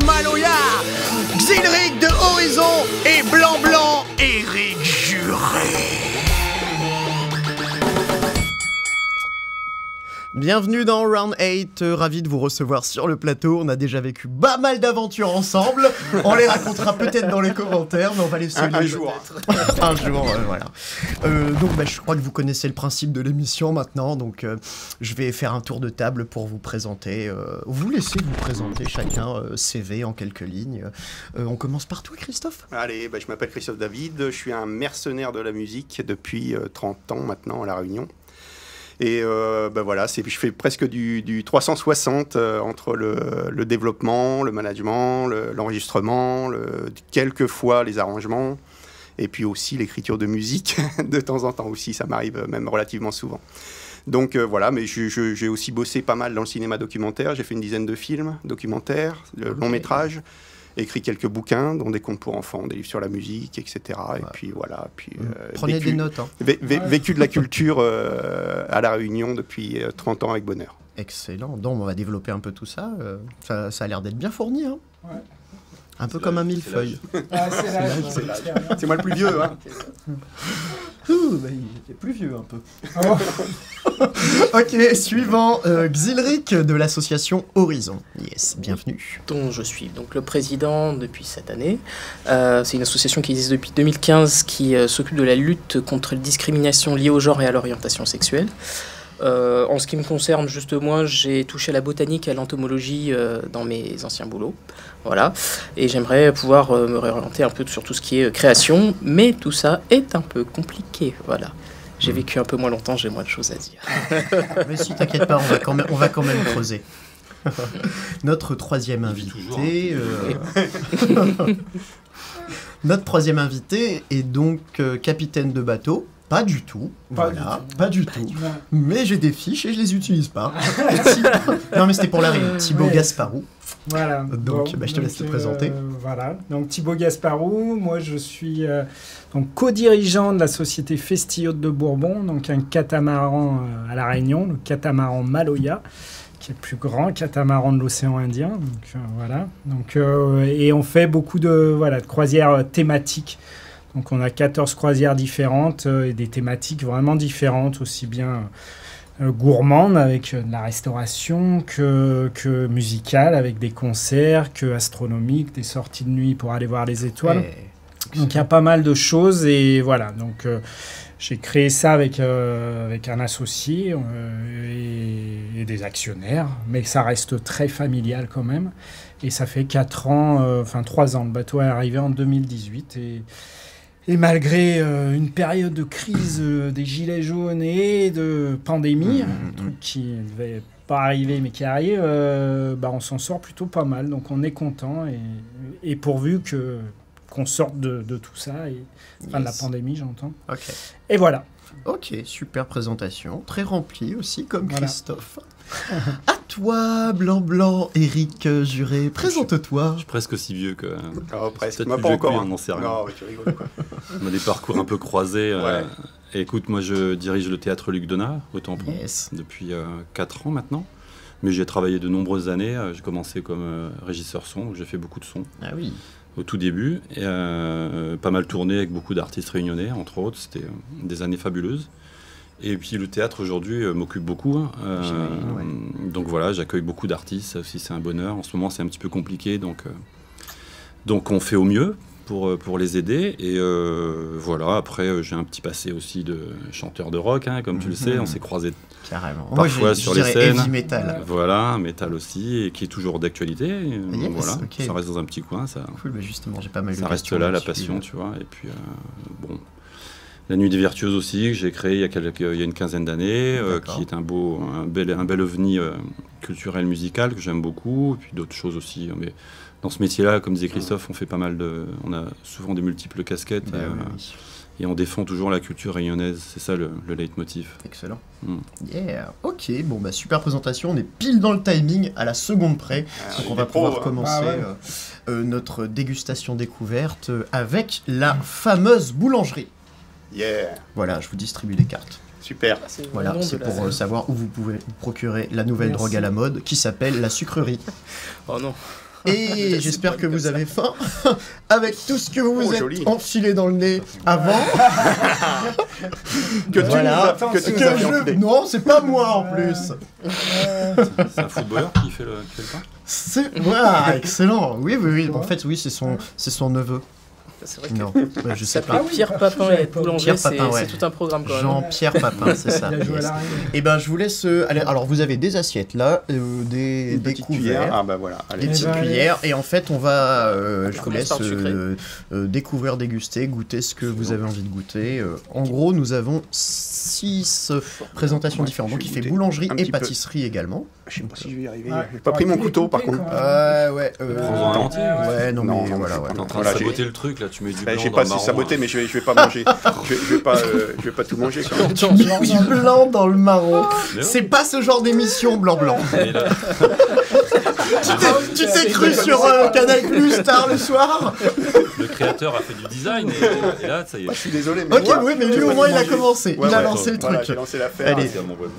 Maloya, Xilric de Horizon et Blanc Blanc, Éric Juré. Bienvenue dans Round 8, ravi de vous recevoir sur le plateau. On a déjà vécu pas mal d'aventures ensemble. On les racontera peut-être dans les commentaires, mais on va les souligner. Un jour. Un jour, voilà. Donc je crois que vous connaissez le principe de l'émission maintenant, donc je vais faire un tour de table pour vous présenter. Vous laissez vous présenter chacun CV en quelques lignes. On commence par toi, Christophe. Allez, je m'appelle Christophe David, je suis un mercenaire de la musique depuis 30 ans maintenant à La Réunion. Et voilà, je fais presque du 360 entre le développement, le management, l'enregistrement, quelquefois les arrangements, et puis aussi l'écriture de musique, de temps en temps aussi, ça m'arrive même relativement souvent. Donc voilà, mais j'ai aussi bossé pas mal dans le cinéma documentaire, j'ai fait une dizaine de films documentaires, longs métrages, écrit quelques bouquins, dont des contes pour enfants, des livres sur la musique, etc. Ouais. Et puis voilà. Prenez des notes. Hein. Vécu de la culture à La Réunion depuis 30 ans avec bonheur. Excellent. Donc on va développer un peu tout ça. Ça a l'air d'être bien fourni. Hein. Ouais. Un peu comme un millefeuille. C'est moi le plus vieux. Hein. Il est plus vieux un peu. Ok, suivant, Xilric de l'association Horizon. Yes, bienvenue. Dont je suis donc le président depuis cette année. C'est une association qui existe depuis 2015 qui s'occupe de la lutte contre les discriminations liées au genre et à l'orientation sexuelle. En ce qui me concerne, juste moi, j'ai touché à la botanique et à l'entomologie dans mes anciens boulots. Voilà. Et j'aimerais pouvoir me réorienter un peu sur tout ce qui est création, mais tout ça est un peu compliqué. Voilà. J'ai vécu un peu moins longtemps, j'ai moins de choses à dire. Mais si, t'inquiète pas, on va quand même creuser. Notre troisième invité... Notre troisième invité est donc capitaine de bateau. Pas du tout, pas du tout. Mais j'ai des fiches et je les utilise pas. Non mais c'était pour la rime, Thibaut Gasparou. Voilà. Donc je te laisse te présenter. Voilà, donc Thibaut Gasparou, moi je suis co-dirigeant de la société Festillot de Bourbon, donc un catamaran à La Réunion, le catamaran Maloya, qui est le plus grand catamaran de l'océan Indien. Donc, voilà. Donc, et on fait beaucoup de croisières thématiques. Donc on a 14 croisières différentes et des thématiques vraiment différentes, aussi bien gourmandes avec de la restauration que musicales avec des concerts, que astronomiques, des sorties de nuit pour aller voir les étoiles. Donc il y a pas mal de choses et voilà. Donc j'ai créé ça avec un associé et des actionnaires, mais ça reste très familial quand même. Et ça fait 3 ans. Le bateau est arrivé en 2018 et malgré une période de crise des gilets jaunes et de pandémie, un truc qui ne devait pas arriver mais qui arrive, on s'en sort plutôt pas mal. Donc on est content et pourvu qu'on sorte de tout ça, et de la pandémie, j'entends. Okay. Et voilà. Ok, super présentation, très remplie aussi, comme Christophe. À toi, Blanc, Éric Juré, présente-toi. Je suis presque aussi vieux que... Oh, presque, moi pas encore. On n'en sait rien. Non, tu rigoles, quoi. On a des parcours un peu croisés. Ouais. Et écoute, moi je dirige le théâtre Luc Donat au Tampon depuis 4 ans maintenant. Mais j'ai travaillé de nombreuses années. J'ai commencé comme régisseur son, donc j'ai fait beaucoup de sons. Ah oui. Au tout début, et pas mal tourné avec beaucoup d'artistes réunionnais, entre autres. C'était des années fabuleuses. Et puis le théâtre aujourd'hui m'occupe beaucoup. Donc voilà, j'accueille beaucoup d'artistes. Ça aussi, c'est un bonheur. En ce moment, c'est un petit peu compliqué. Donc on fait au mieux pour les aider. Et voilà, après, j'ai un petit passé aussi de chanteur de rock, comme tu le sais. On s'est croisés parfois sur les scènes. Heavy metal. Voilà, metal aussi, et qui est toujours d'actualité. Yes, voilà, okay. Ça reste dans un petit coin. Ça, cool, justement, j'ai pas mal ça reste là, la passion, tu vois. Et puis, bon... La Nuit des Virtuoses aussi, que j'ai créé il y a une quinzaine d'années, qui est un bel ovni culturel musical que j'aime beaucoup, et puis d'autres choses aussi. Mais dans ce métier-là, comme disait Christophe, on fait pas mal on a souvent des multiples casquettes et on défend toujours la culture rayonnaise. C'est ça le leitmotiv. Excellent. Yeah. Ok, super présentation. On est pile dans le timing, à la seconde près. Donc on va pouvoir commencer notre dégustation découverte avec la fameuse boulangerie. Yeah. Voilà, je vous distribue les cartes. Super. Voilà, c'est pour savoir où vous pouvez procurer la nouvelle drogue à la mode qui s'appelle la sucrerie. Oh non. Et j'espère que vous avez faim, avec tout ce que vous vous êtes joli. enfilé dans le nez avant. Que tu Voilà. nous as- que tu nous as enfilé. Non, c'est pas moi en plus. C'est un footballeur qui fait le pain. C'est excellent. Oui, oui, oui. En fait, oui, c'est son neveu. C'est vrai que Non, je sais s'appeler pas. Pierre Papin et être boulanger, Pierre Papin, ouais. c'est tout un programme quand même. Jean-Pierre Papin, c'est ça. Il a joué à yes. la Reine. Et ben, je vous laisse. Alors, vous avez des assiettes là, des Une petite couverts. cuillère. Ah bah voilà. Des Allez. petites ben, allez. cuillères, et en fait on va, je vous commence laisse par le sucré. découvrir, déguster, goûter ce que vous avez envie de goûter. En gros, nous avons 6 présentations Ouais, différentes. je Donc vais il fait goûter boulangerie un et petit peu. pâtisserie également. Je sais pas si je vais y arriver. Ouais. J'ai pas pris mon Il est couteau par coupé, contre. quand même. Ouais. Prends-en un entier. Ouais, non, Non, mais non, voilà, je ouais. sais T'es en train Voilà, de j'ai- saboter le truc là, tu mets du blanc Je sais dans pas le si marron. saboté, mais je vais pas manger. Je vais pas tout manger. Quand même. Tu mets du blanc dans le marron. Mais ouais. C'est pas ce genre d'émission blanc-blanc. Et là, Tu t'es cru sur Canal Plus tard le soir. le créateur a fait du design et là, ça y est. Moi, je suis désolé, mais Ok, moi, oui, mais je lui vais au pas moins tout il a manger. commencé. Ouais, Il a ouais, lancé le voilà, truc. j'ai lancé l'affaire. Allez. C'est à mon voisin.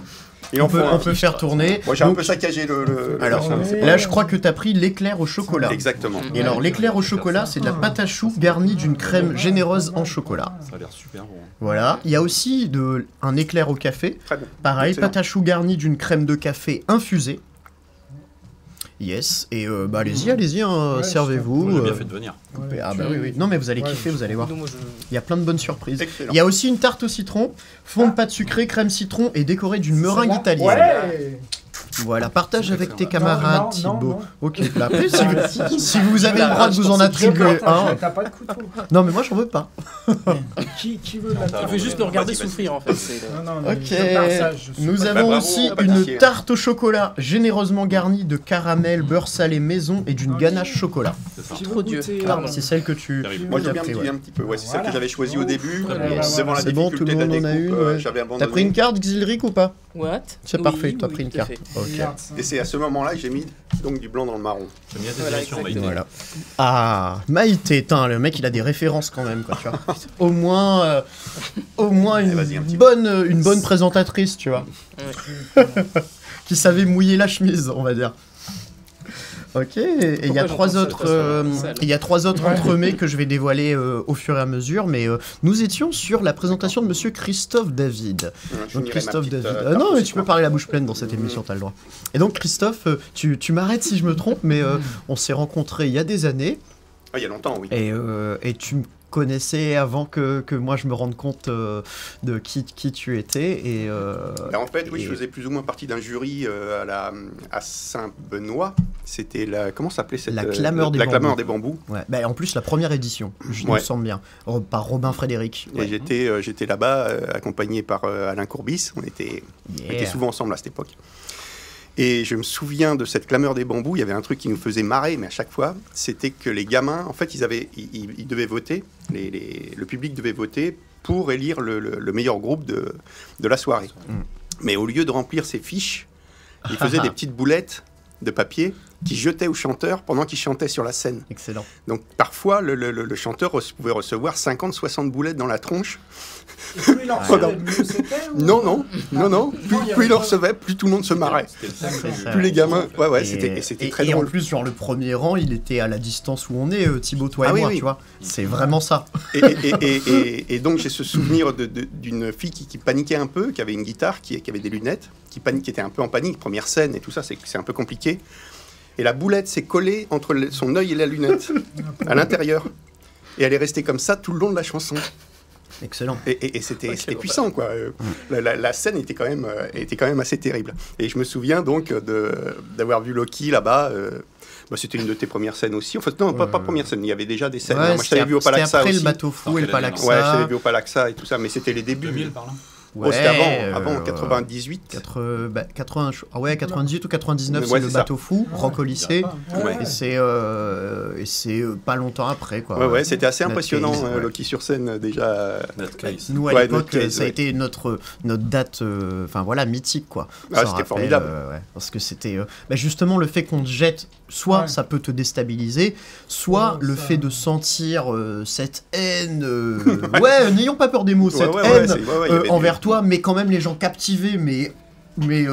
Il en faut On un. peut faire tourner. Moi, j'ai un Donc, peu saccagé le. alors, machin, c'est là, je crois que t'as pris l'éclair au chocolat. Exactement. Et alors, l'éclair au chocolat, c'est de la pâte à choux garnie d'une crème généreuse en chocolat. Ça a l'air super bon. Voilà. Il y a aussi un éclair au café. Très bon. Pareil, Excellent. pâte à choux garnie d'une crème de café infusée. Yes. Et bah, allez-y, hein, Ouais, servez-vous. Moi, j'ai bien fait de venir. Ouais, Ah tu- bah oui. Non, mais vous allez Ouais, kiffer, vous allez voir. Nous, moi, Il y a plein de bonnes surprises. Excellent. Il y a aussi une tarte au citron, fond de pâte sucrée, crème citron et décorée d'une meringue Celle-là italienne. Ouais. Voilà, partage avec tes Non, camarades, non, non, Thibaut. non. Ok, bah après, si vous avez le droit de vous en Je attribuer partage, un. T'as pas de couteau. Non, mais moi, j'en veux pas. Qui veut de la Non, Il tarte fait juste nous regarder Vas-y, souffrir en fait. c'est le- Non, non, Ok. je partage. Je suis Nous pas- avons bravo, aussi pâtissier. une tarte au chocolat généreusement garnie de caramel, beurre salé maison et d'une Ok. ganache chocolat. C'est ça. Qui veut Trop Dieu. goûter, Pardon. C'est celle que tu. Terrible. Moi, tu j'ai as bien pris, petit ouais. un petit peu. Ouais, c'est celle Voilà. que j'avais choisie au début. Très bien. Devant la C'est bon, tout le difficulté de la monde en a découpe, une, ouais. j'avais T'as abandonné. pris une carte, Xilric, ou pas? What? C'est Oui, parfait, oui, t'as oui, pris une tout à carte. fait. Ok. Regarde ça. Et c'est à ce moment-là que j'ai mis donc du blanc dans le marron. J'aime bien tes Voilà, émissions, exactement. Maïté. Voilà. Ah, Maïté, tain, le mec il a des références quand même, quoi, tu vois. Au moins vas-y, un petit une bonne présentatrice, tu vois. Qui savait mouiller la chemise, on va dire. Ok, et il y a Pourquoi trois j'entends autres, ça il y a trois autres Ouais. entremets que je vais dévoiler au fur et à mesure, mais nous étions sur la présentation de Monsieur Christophe David. Je Donc finirai ma Christophe petite, David. tarte Non, au mais tu citron. peux parler la bouche pleine dans cette émission, t'as le droit. Et donc Christophe, tu m'arrêtes si je me trompe, mais on s'est rencontrés il y a des années, Ah, il y a longtemps, oui. et tu me connaissais avant que moi je me rende compte de qui tu étais. Et, Ben, en fait, oui, et- je faisais plus ou moins partie d'un jury à Saint-Benoît. C'était la. Comment s'appelait cette. La Clameur des La Bambous. Clameur des Bambous. ouais. Bah, en plus, la première édition, je me Ouais. sens bien, par Robin Frédéric. Et j'étais là-bas, accompagné par Alain Courbis. On était Yeah. souvent ensemble à cette époque. Et je me souviens de cette Clameur des Bambous. Il y avait un truc qui nous faisait marrer, mais à chaque fois, c'était que les gamins, en fait, ils devaient voter. Le public devait voter pour élire le meilleur groupe de la soirée. Mm. Mais au lieu de remplir ses fiches, ils faisaient des petites boulettes de papier qu'ils jetaient au chanteur pendant qu'il chantait sur la scène. Excellent. Donc parfois, le chanteur pouvait recevoir 50-60 boulettes dans la tronche. Et plus il en recevait, mieux c'était ou- Non. il y Plus il en avait recevait, plus tout le monde se marrait. C'était le C'est sens ça. Plus les gamins. Ouais, Et- c'était très et en drôle. plus, genre le premier rang, il était à la distance où on est, Thibaut, toi et Ah oui, moi, oui. tu vois. C'est vraiment ça. Et donc j'ai ce souvenir d'une fille qui paniquait un peu, qui avait une guitare, qui avait des lunettes, qui était un peu en panique, première scène et tout ça, c'est un peu compliqué. Et la boulette s'est collée entre son œil et la lunette, à l'intérieur. Et elle est restée comme ça tout le long de la chanson. Excellent. Et c'était Ouais, c'était quel puissant, quoi. La scène était quand même assez terrible. Et je me souviens donc d'avoir vu Loki là-bas. Bah, c'était une de tes premières scènes aussi. En fait, non, pas première scène. Il y avait déjà des scènes. Ouais, Moi, je t'avais vu au c'était Palaxa après aussi. le bateau fou Alors et le quelle année, Palaxa. Ouais, je t'avais vu au Palaxa et tout ça, mais c'était les débuts. 2000 par là. Oh, c'était Ouais, avant 98. 98 ou 99, Ouais, c'est le c'est ça. bateau fou, Ouais. Rock au lycée. Ouais. Et c'est pas longtemps après, quoi. Ouais, c'était assez Nat impressionnant, Case, ouais. Loki sur scène, déjà. Nat Case. Nous, à Ouais, l'époque, Nat Case, ça a ouais. été notre date, enfin voilà, mythique, quoi. Ah, S'en c'était rappelle, formidable. ouais, parce que c'était justement le fait qu'on te jette, soit Ouais. ça peut te déstabiliser, soit Ouais, le ça- fait de sentir cette haine. Ouais, n'ayons pas peur des mots, cette Ouais, haine il y avait envers toi, mais quand même les gens captivés, mais Mais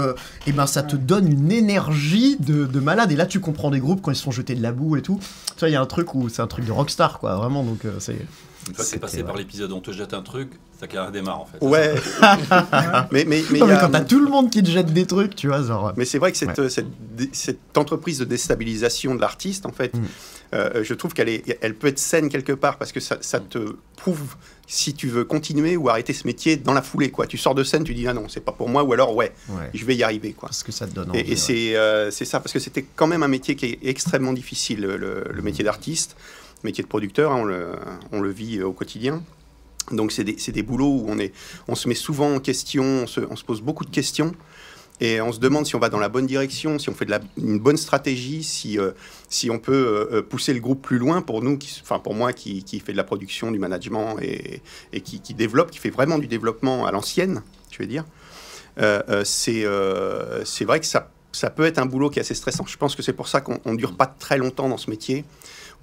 et ben ça te donne une énergie de malade. Et là, tu comprends des groupes quand ils se font jeter de la boue et tout. Tu vois, il y a un truc où c'est un truc de rockstar, quoi, vraiment. Donc c'est. Une fois que c'est passé par l'épisode où on te jette un truc, ça carrière démarre en fait. Ouais. mais non, mais quand t'as tout le monde qui te jette des trucs, tu vois, genre. Mais c'est vrai que cette entreprise de déstabilisation de l'artiste, en fait, je trouve elle peut être saine quelque part parce que ça te prouve si tu veux continuer ou arrêter ce métier dans la foulée, quoi. Tu sors de scène, tu dis ah non, c'est pas pour moi, ou alors je vais y arriver, quoi. Parce que ça te donne envie. Et c'est ça, parce que c'était quand même un métier qui est extrêmement difficile, le métier d'artiste. Métier de producteur, hein, on le vit au quotidien. Donc c'est des boulots où on se met souvent en question, on se pose beaucoup de questions et on se demande si on va dans la bonne direction, si on fait une bonne stratégie, si on peut pousser le groupe plus loin pour nous, pour moi qui fait de la production, du management et qui développe, qui fait vraiment du développement à l'ancienne, je vais dire. C'est vrai que ça peut être un boulot qui est assez stressant. Je pense que c'est pour ça qu'on ne dure pas très longtemps dans ce métier.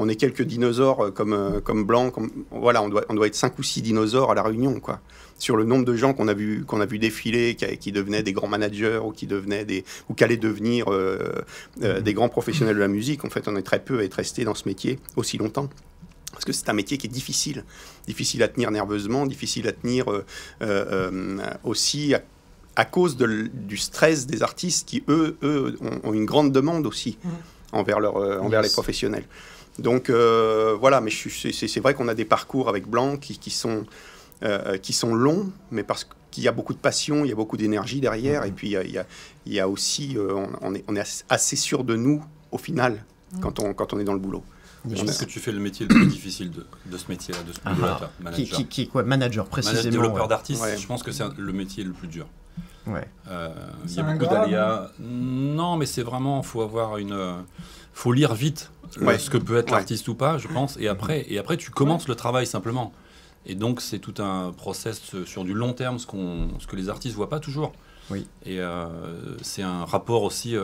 On est quelques dinosaures comme Blanc. Voilà, on doit être 5 ou 6 dinosaures à La Réunion, quoi. Sur le nombre de gens qu'on a vu défiler, qui devenaient des grands managers ou qui allaient devenir des grands professionnels de la musique. En fait, on est très peu à être restés dans ce métier aussi longtemps. Parce que c'est un métier qui est difficile à tenir nerveusement, difficile à tenir aussi à cause du stress des artistes qui, eux ont une grande demande aussi envers les professionnels. Donc voilà, mais c'est vrai qu'on a des parcours avec Blanc qui sont longs, mais parce qu'il y a beaucoup de passion, il y a beaucoup d'énergie derrière, et puis il y a aussi, on est assez sûr de nous au final quand on est dans le boulot. Je pense que tu fais le métier le plus difficile de ce métier-là, de ce boulot-là, manager. Qui quoi, manager précisément. Développeur d'artistes, je pense que c'est le métier le plus dur. Ouais. Il y a beaucoup d'aléas. Non, mais c'est vraiment, faut lire vite ce que peut être l'artiste ou pas, je pense. Et après, tu commences le travail simplement. Et donc, c'est tout un process sur du long terme, ce que les artistes voient pas toujours. Oui. Et c'est un rapport aussi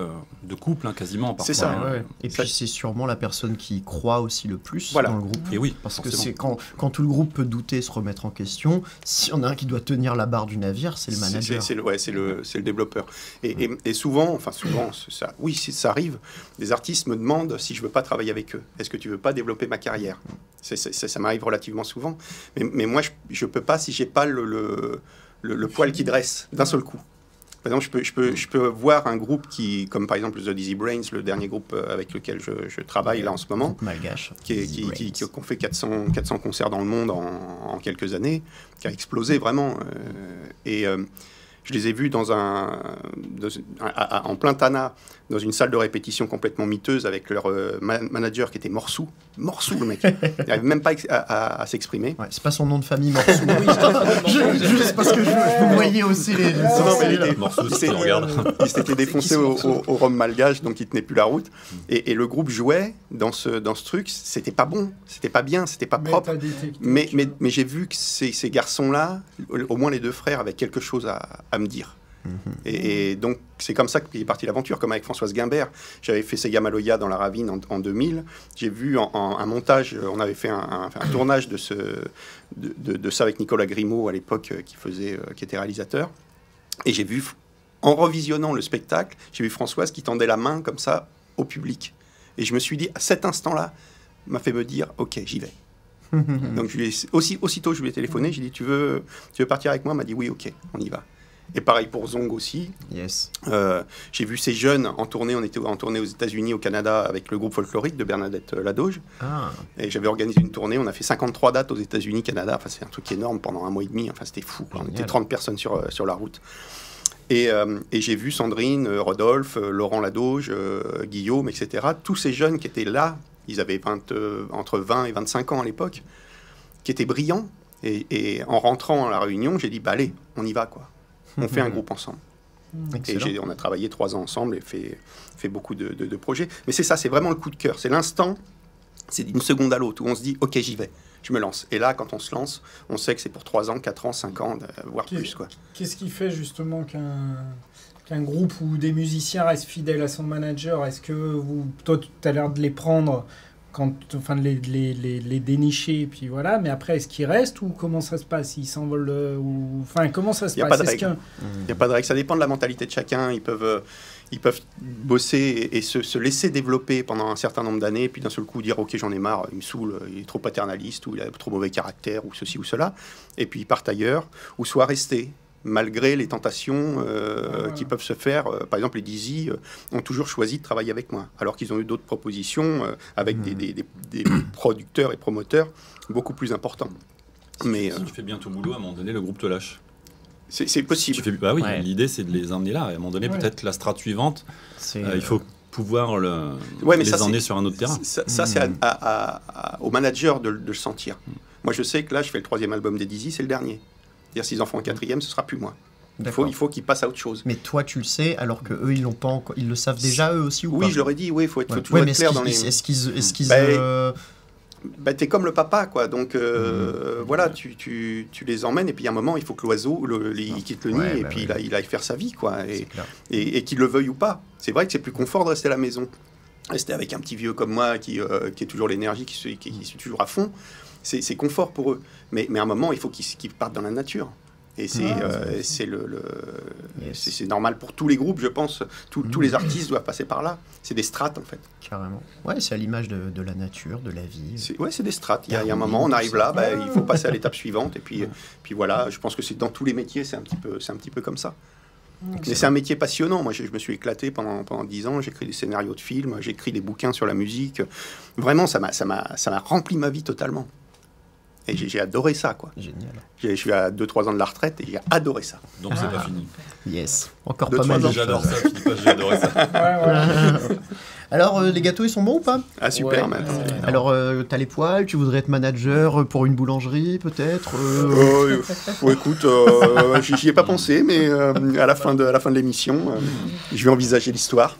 de couple, quasiment. Parfois. C'est ça. Et puis c'est sûrement la personne qui croit aussi le plus dans le groupe. Et oui, parce que c'est quand tout le groupe peut douter, se remettre en question, s'il y en a un qui doit tenir la barre du navire, c'est le manager. C'est le développeur. Et souvent, ça arrive, des artistes me demandent si je veux pas travailler avec eux. Est-ce que tu veux pas développer ma carrière ? Ça m'arrive relativement souvent. Mais moi, je peux pas si j'ai pas le poil qui dresse d'un seul coup. Par exemple, je peux voir un groupe comme par exemple The Dizzy Brains, le dernier groupe avec lequel je travaille là en ce moment, malgache, qui ont fait 400 concerts dans le monde en quelques années, qui a explosé vraiment. Je les ai vus en plein Tana, dans une salle de répétition complètement miteuse avec leur manager qui était Morsou. Morsou, le mec. Il n'arrive même pas à s'exprimer. Ouais, c'est pas son nom de famille, Morsou. Juste parce que je vous voyais aussi les... Morsou, il s'était défoncé au rhum malgache, donc il tenait plus la route. Et le groupe jouait dans ce truc. C'était pas bon, c'était pas bien, c'était pas propre. Mais j'ai vu que ces garçons-là, au moins les deux frères, avaient quelque chose à me dire. Et donc c'est comme ça qu'est partie l'aventure, comme avec Françoise Guimbert. J'avais fait Sega Maloya dans la Ravine en 2000. J'ai vu un montage, on avait fait un tournage de ça avec Nicolas Grimaud à l'époque qui était réalisateur. Et j'ai vu, en revisionnant le spectacle, j'ai vu Françoise qui tendait la main comme ça au public. Et je me suis dit, à cet instant-là, m'a fait me dire, ok, j'y vais. Donc aussitôt je lui ai téléphoné, j'ai dit, tu veux partir avec moi ? Elle m'a dit, oui, ok, on y va. Et pareil pour Zong aussi. Yes. J'ai vu ces jeunes en tournée. On était en tournée aux États-Unis, au Canada, avec le groupe folklorique de Bernadette Ladoge. Ah. Et j'avais organisé une tournée. On a fait 53 dates aux États-Unis, Canada. Enfin, c'est un truc énorme pendant 1 mois et demi. Enfin, c'était fou. On était 30 personnes sur la route. Et j'ai vu Sandrine, Rodolphe, Laurent Ladoge, Guillaume, etc. Tous ces jeunes qui étaient là, ils avaient entre 20 et 25 ans à l'époque, qui étaient brillants. Et en rentrant à la réunion, j'ai dit, bah allez, on y va, quoi. On fait un groupe ensemble. Excellent. Et on a travaillé 3 ans ensemble et fait beaucoup de projets. Mais c'est ça, c'est vraiment le coup de cœur. C'est l'instant, c'est d'une seconde à l'autre où on se dit, ok, j'y vais, je me lance. Et là, quand on se lance, on sait que c'est pour 3 ans, 4 ans, 5 ans, voire plus, quoi. Qu'est-ce qui fait justement qu'un groupe ou des musiciens restent fidèles à son manager ? Est-ce que toi, tu as l'air de les prendre enfin, les dénicher, et puis voilà. Mais après, est-ce qu'ils restent ou comment ça se passe? Ils s'envolent enfin, comment ça se passe? Il n'y a pas de règle. Il n'y a pas de règle. Ça dépend de la mentalité de chacun. Ils peuvent bosser et se laisser développer pendant un certain nombre d'années, puis d'un seul coup dire ok, j'en ai marre, il me saoule, il est trop paternaliste, ou il a trop mauvais caractère, ou ceci ou cela, et puis ils partent ailleurs, ou soit rester malgré les tentations qui peuvent se faire. Par exemple, les Dizzy ont toujours choisi de travailler avec moi, alors qu'ils ont eu d'autres propositions avec des producteurs et promoteurs beaucoup plus importants. Si tu fais bien ton boulot, à un moment donné, le groupe te lâche. C'est possible. Bah oui, l'idée, c'est de les emmener là. Et à un moment donné, peut-être la strate suivante, il faut pouvoir les emmener sur un autre terrain. Ça c'est au manager de le sentir. Moi, je sais que là, je fais le 3e album des Dizzy, c'est le dernier. C'est-à-dire, s'ils en font un 4e, ce sera plus moi. Il faut qu'ils passent à autre chose. Mais toi, tu le sais, alors que eux, ils l'ont pas encore. Ils le savent déjà eux aussi ou pas? Oui, je leur ai dit. Oui, il faut toujours être clair dans les. Est-ce qu'ils t'es comme le papa, quoi. Donc voilà, tu les emmènes et puis à un moment, il faut que l'oiseau il quitte le nid et puis il aille faire sa vie, quoi. Et qu'il le veuille ou pas. C'est vrai que c'est plus confort de rester à la maison. Rester avec un petit vieux comme moi qui est toujours l'énergie, qui est toujours à fond. C'est confort pour eux. Mais à un moment, il faut qu'ils partent dans la nature. Et c'est normal pour tous les groupes, je pense. Tous les artistes doivent passer par là. C'est des strates, en fait. Carrément. Ouais, c'est à l'image de la nature, de la vie. C'est des strates. Il y a un moment, on arrive là, il faut passer à l'étape suivante. Et puis voilà, je pense que c'est dans tous les métiers, c'est un petit peu comme ça. Mais c'est un métier passionnant. Moi, je me suis éclaté pendant 10 ans. J'écris des scénarios de films, j'écris des bouquins sur la musique. Vraiment, ça m'a rempli ma vie totalement. Et j'ai adoré ça, quoi. Génial. Je suis à 2-3 ans de la retraite et j'ai adoré ça. Donc c'est pas fini. Yes. Encore pas mal. J'adore ça. Je dis pas j'ai adoré ça. Alors, les gâteaux, ils sont bons ou pas? Ah, super, man. Alors, t'as les poils, tu voudrais être manager pour une boulangerie, peut-être écoute, j'y ai pas pensé, mais à la fin de l'émission, je vais envisager l'histoire.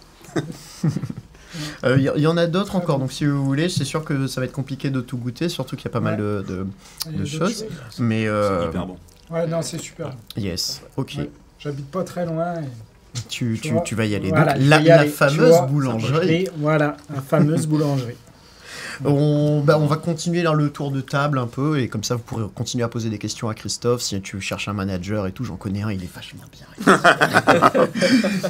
Il y en a d'autres encore, donc si vous voulez, c'est sûr que ça va être compliqué de tout goûter, surtout qu'il y a pas mal de choses. Mais c'est hyper bon. Ouais, non, c'est super. Yes, ok. Ouais, j'habite pas très loin. Tu vas y aller. Voilà, donc, la fameuse boulangerie. Voilà, la fameuse boulangerie. On va continuer là, le tour de table un peu, et comme ça vous pourrez continuer à poser des questions à Christophe si tu cherches un manager et tout. J'en connais un, il est vachement bien.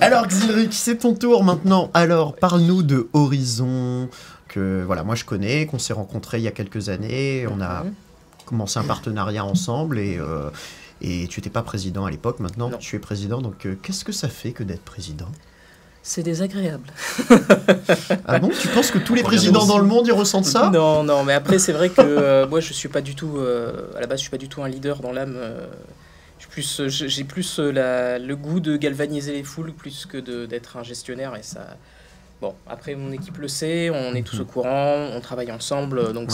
Alors Xilric, c'est ton tour maintenant. Alors parle-nous de Horizon, que voilà, moi je connais, qu'on s'est rencontrés il y a quelques années. On a commencé un partenariat ensemble et tu n'étais pas président à l'époque. Maintenant tu es président, donc qu'est-ce que ça fait que d'être président? C'est désagréable. Ah bon? Tu penses que tous les présidents dans le monde, ils ressentent ça? Non, mais après, c'est vrai que moi, je suis pas du tout... à la base, je suis pas du tout un leader dans l'âme. J'ai plus le goût de galvaniser les foules plus que d'être un gestionnaire. Et ça... Bon, après, mon équipe le sait, on est tous au courant, on travaille ensemble, donc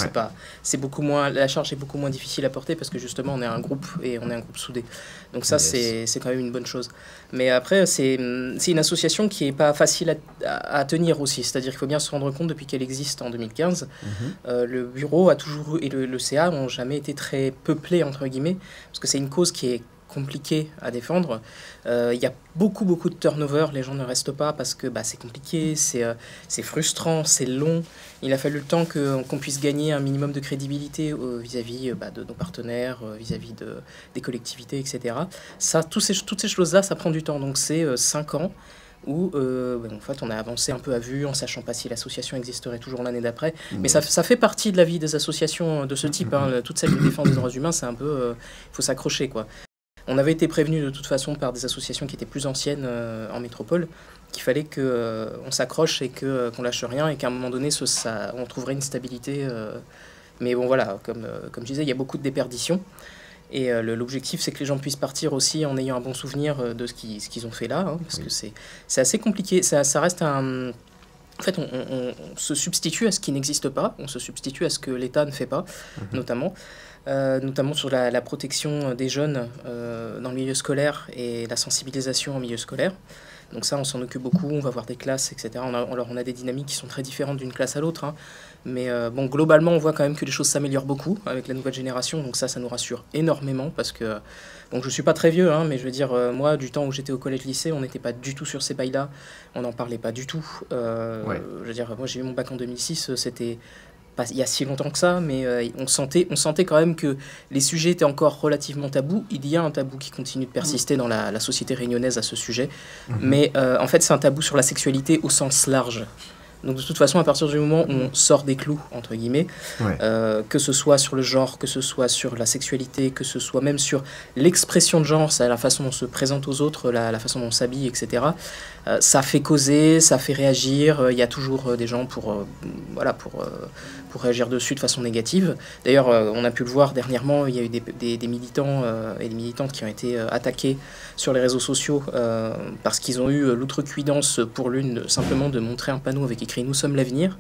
c'est beaucoup moins... La charge est beaucoup moins difficile à porter parce que justement, on est un groupe et on est un groupe soudé. Donc ça, c'est quand même une bonne chose. Mais après, c'est une association qui n'est pas facile à tenir aussi. C'est-à-dire qu'il faut bien se rendre compte, depuis qu'elle existe en 2015, le bureau a toujours et le CA n'ont jamais été très peuplés, entre guillemets, parce que c'est une cause qui est compliqué à défendre. Il y a beaucoup de turnover, les gens ne restent pas parce que c'est compliqué, c'est frustrant, c'est long. Il a fallu le temps qu'on puisse gagner un minimum de crédibilité vis-à-vis de nos partenaires, vis-à-vis des collectivités, etc. Toutes ces choses-là, ça prend du temps. Donc c'est 5 ans où en fait on a avancé un peu à vue en sachant pas si l'association existerait toujours l'année d'après, mais ça fait partie de la vie des associations de ce type, toute celle de défense des droits humains, c'est un peu il faut s'accrocher, quoi. On avait été prévenus de toute façon par des associations qui étaient plus anciennes en métropole, qu'il fallait qu'on s'accroche et qu'on lâche rien et qu'à un moment donné on trouverait une stabilité. Mais bon voilà, comme je disais, il y a beaucoup de déperditions. Et l'objectif, c'est que les gens puissent partir aussi en ayant un bon souvenir de ce qu'ils ont fait là, parce que c'est assez compliqué. Ça reste un... En fait, on se substitue à ce qui n'existe pas, on se substitue à ce que l'État ne fait pas, notamment sur la protection des jeunes dans le milieu scolaire et la sensibilisation au milieu scolaire. Donc ça, on s'en occupe beaucoup, on va voir des classes, etc. On a des dynamiques qui sont très différentes d'une classe à l'autre, mais globalement, on voit quand même que les choses s'améliorent beaucoup avec la nouvelle génération, donc ça nous rassure énormément, parce que, je suis pas très vieux, mais je veux dire, moi, du temps où j'étais au collège-lycée, on n'était pas du tout sur ces bails-là, on n'en parlait pas du tout. Je veux dire, moi, j'ai eu mon bac en 2006, c'était pas il y a si longtemps que ça, mais on sentait quand même que les sujets étaient encore relativement tabous. Il y a un tabou qui continue de persister dans la société réunionnaise à ce sujet, mais en fait c'est un tabou sur la sexualité au sens large. Donc de toute façon, à partir du moment où on sort des clous, entre guillemets, que ce soit sur le genre, que ce soit sur la sexualité, que ce soit même sur l'expression de genre, c'est la façon dont on se présente aux autres, la façon dont on s'habille, etc., ça fait causer, ça fait réagir. Il y a toujours des gens pour réagir dessus de façon négative. D'ailleurs, on a pu le voir dernièrement, il y a eu des militants et des militantes qui ont été attaqués sur les réseaux sociaux parce qu'ils ont eu l'outrecuidance pour l'une simplement de montrer un panneau avec écrit « Nous sommes l'avenir ».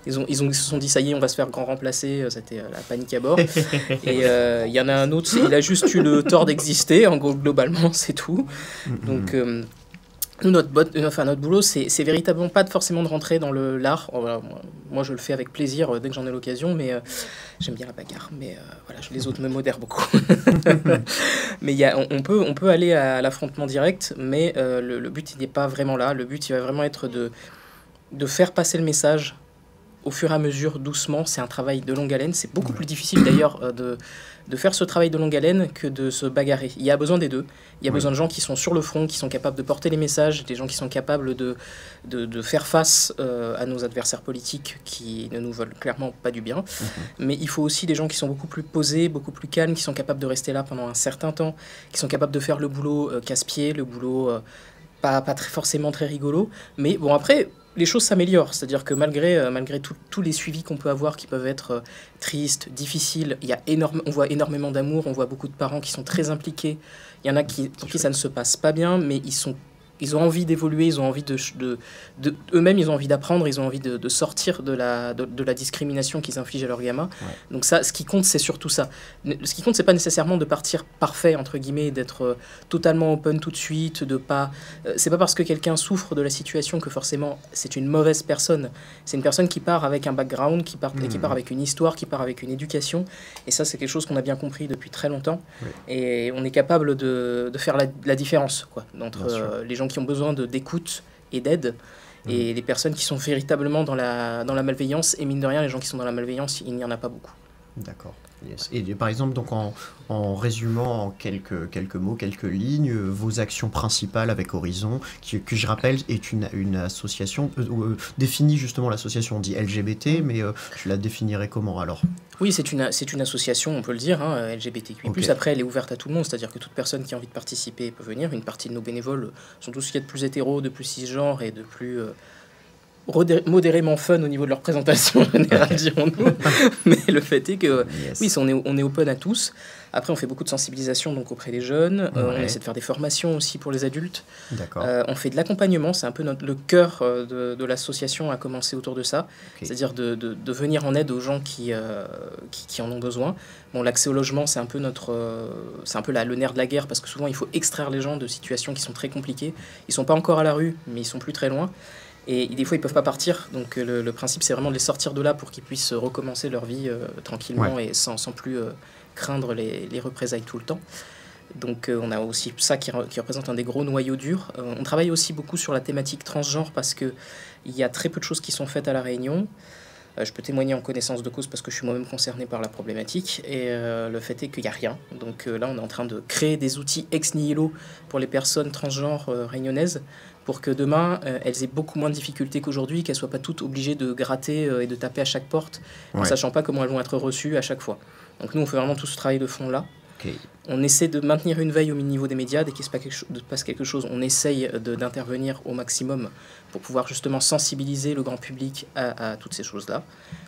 Ils se sont dit, ça y est, on va se faire grand remplacer, c'était la panique à bord. Et il y en a un autre, il a juste eu le tort d'exister, en gros, globalement, c'est tout. Donc, nous, notre boulot, c'est véritablement pas forcément de rentrer dans l'art. Moi, je le fais avec plaisir dès que j'en ai l'occasion, mais j'aime bien la bagarre. Mais voilà, les autres me modèrent beaucoup. Mais on peut aller à l'affrontement direct, mais le but, il n'est pas vraiment là. Le but, il va vraiment être de faire passer le message au fur et à mesure, doucement. C'est un travail de longue haleine. C'est beaucoup plus difficile d'ailleurs de faire ce travail de longue haleine que de se bagarrer. Il y a besoin des deux. Il y a besoin de gens qui sont sur le front, qui sont capables de porter les messages, des gens qui sont capables de faire face à nos adversaires politiques qui ne nous veulent clairement pas du bien. Mais il faut aussi des gens qui sont beaucoup plus posés, beaucoup plus calmes, qui sont capables de rester là pendant un certain temps, qui sont capables de faire le boulot casse-pied, le boulot pas forcément très rigolo. Mais bon, après, les choses s'améliorent, c'est-à-dire que malgré tous les suivis qu'on peut avoir qui peuvent être tristes, difficiles, on voit énormément d'amour, on voit beaucoup de parents qui sont très impliqués. Il y en a pour qui ça ne se passe pas bien, mais ils ont envie d'évoluer, ils ont envie eux-mêmes, ils ont envie d'apprendre, ils ont envie de sortir de la discrimination qu'ils infligent à leurs gamins. Donc ça, ce qui compte, c'est surtout ça. Ce qui compte, c'est pas nécessairement de partir parfait, entre guillemets, d'être totalement open tout de suite, c'est pas parce que quelqu'un souffre de la situation que forcément c'est une mauvaise personne. C'est une personne qui part avec un background, qui part avec une histoire, qui part avec une éducation. Et ça, c'est quelque chose qu'on a bien compris depuis très longtemps. Et on est capable de faire la différence, quoi, entre les gens qui ont besoin d'écoute et d'aide et les personnes qui sont véritablement dans la malveillance. Et mine de rien, les gens qui sont dans la malveillance, il n'y en a pas beaucoup. D'accord. Yes. Et par exemple, donc en résumant en quelques mots, quelques lignes, vos actions principales avec Horizon, que je rappelle est une association, définit justement l'association, on dit LGBT, mais je la définirais comment alors ? Oui, c'est une association, on peut le dire, LGBTQI+. Okay. Après, elle est ouverte à tout le monde, c'est-à-dire que toute personne qui a envie de participer peut venir. Une partie de nos bénévoles sont tous ce qu'il y a de plus hétéro, de plus cisgenre et de plus modérément fun au niveau de leur présentation générale, dirons-nous. Mais le fait est que, oui, on est open à tous. Après, on fait beaucoup de sensibilisation donc, auprès des jeunes. On essaie de faire des formations aussi pour les adultes. On fait de l'accompagnement. C'est un peu le cœur de l'association a commencé autour de ça. C'est-à-dire de venir en aide aux gens qui en ont besoin. Bon, l'accès au logement, c'est un peu le nerf de la guerre parce que souvent, il faut extraire les gens de situations qui sont très compliquées. Ils ne sont pas encore à la rue, mais ils sont plus très loin. Et des fois, ils ne peuvent pas partir. Donc, le principe, c'est vraiment de les sortir de là pour qu'ils puissent recommencer leur vie tranquillement et sans plus craindre les représailles tout le temps. Donc, on a aussi ça qui représente un des gros noyaux durs. On travaille aussi beaucoup sur la thématique transgenre parce qu'il y a très peu de choses qui sont faites à La Réunion. Je peux témoigner en connaissance de cause parce que je suis moi-même concerné par la problématique. Et le fait est qu'il n'y a rien. Donc là, on est en train de créer des outils ex nihilo pour les personnes transgenres réunionnaises pour que demain, elles aient beaucoup moins de difficultés qu'aujourd'hui, qu'elles ne soient pas toutes obligées de gratter et de taper à chaque porte, en ne sachant pas comment elles vont être reçues à chaque fois. Donc nous, on fait vraiment tout ce travail de fond-là. On essaie de maintenir une veille au niveau des médias. Dès qu'il se passe quelque chose, on essaye d'intervenir au maximum pour pouvoir justement sensibiliser le grand public à toutes ces choses-là.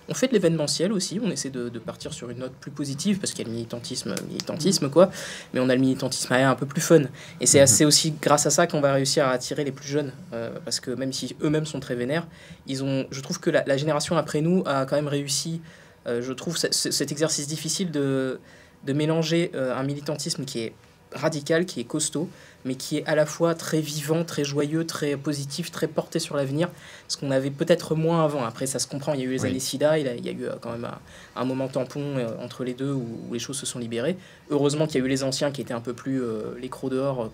On fait de l'événementiel aussi. On essaie de partir sur une note plus positive parce qu'il y a le militantisme quoi. Mais on a le militantisme un peu plus fun. Et c'est assez aussi grâce à ça qu'on va réussir à attirer les plus jeunes. Parce que même si eux-mêmes sont très vénères, je trouve que la génération après nous a quand même réussi, je trouve, cet exercice difficile de mélanger un militantisme qui est radical, qui est costaud, mais qui est à la fois très vivant, très joyeux, très positif, très porté sur l'avenir, ce qu'on avait peut-être moins avant. Après, ça se comprend, il y a eu les années SIDA, il y a eu quand même un moment tampon entre les deux où les choses se sont libérées. Heureusement qu'il y a eu les anciens qui étaient un peu plus les crocs dehors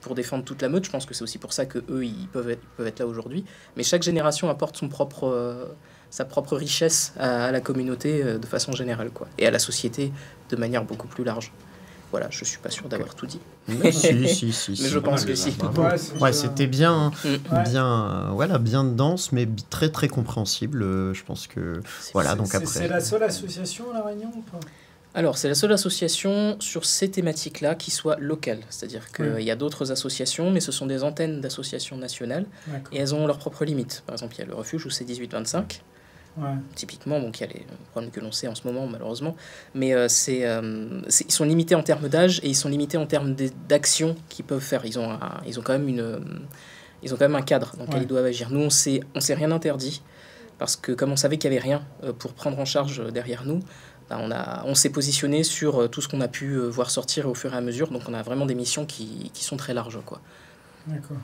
pour défendre toute la meute. Je pense que c'est aussi pour ça qu'eux, ils peuvent être là aujourd'hui. Mais chaque génération apporte son propre sa propre richesse à la communauté de façon générale, quoi, et à la société de manière beaucoup plus large. Voilà, je suis pas sûr d'avoir tout dit. Si. Mais je pense que si. Ouais, c'était bien, bien dense, mais très très compréhensible. Je pense que voilà. Donc après. C'est la seule association à La Réunion ou pas ? Alors, c'est la seule association sur ces thématiques-là qui soit locale. C'est-à-dire qu'il y a d'autres associations, mais ce sont des antennes d'associations nationales et elles ont leurs propres limites. Par exemple, il y a le refuge où c'est 18-25. Typiquement, donc il y a les problèmes que l'on sait en ce moment, malheureusement. Mais ils sont limités en termes d'âge et ils sont limités en termes d'actions qu'ils peuvent faire. Ils ont quand même un cadre dans lequel ils doivent agir. Nous, on s'est rien interdit parce que comme on savait qu'il n'y avait rien pour prendre en charge derrière nous, on s'est positionné sur tout ce qu'on a pu voir sortir au fur et à mesure. Donc on a vraiment des missions qui sont très larges, quoi. D'accord.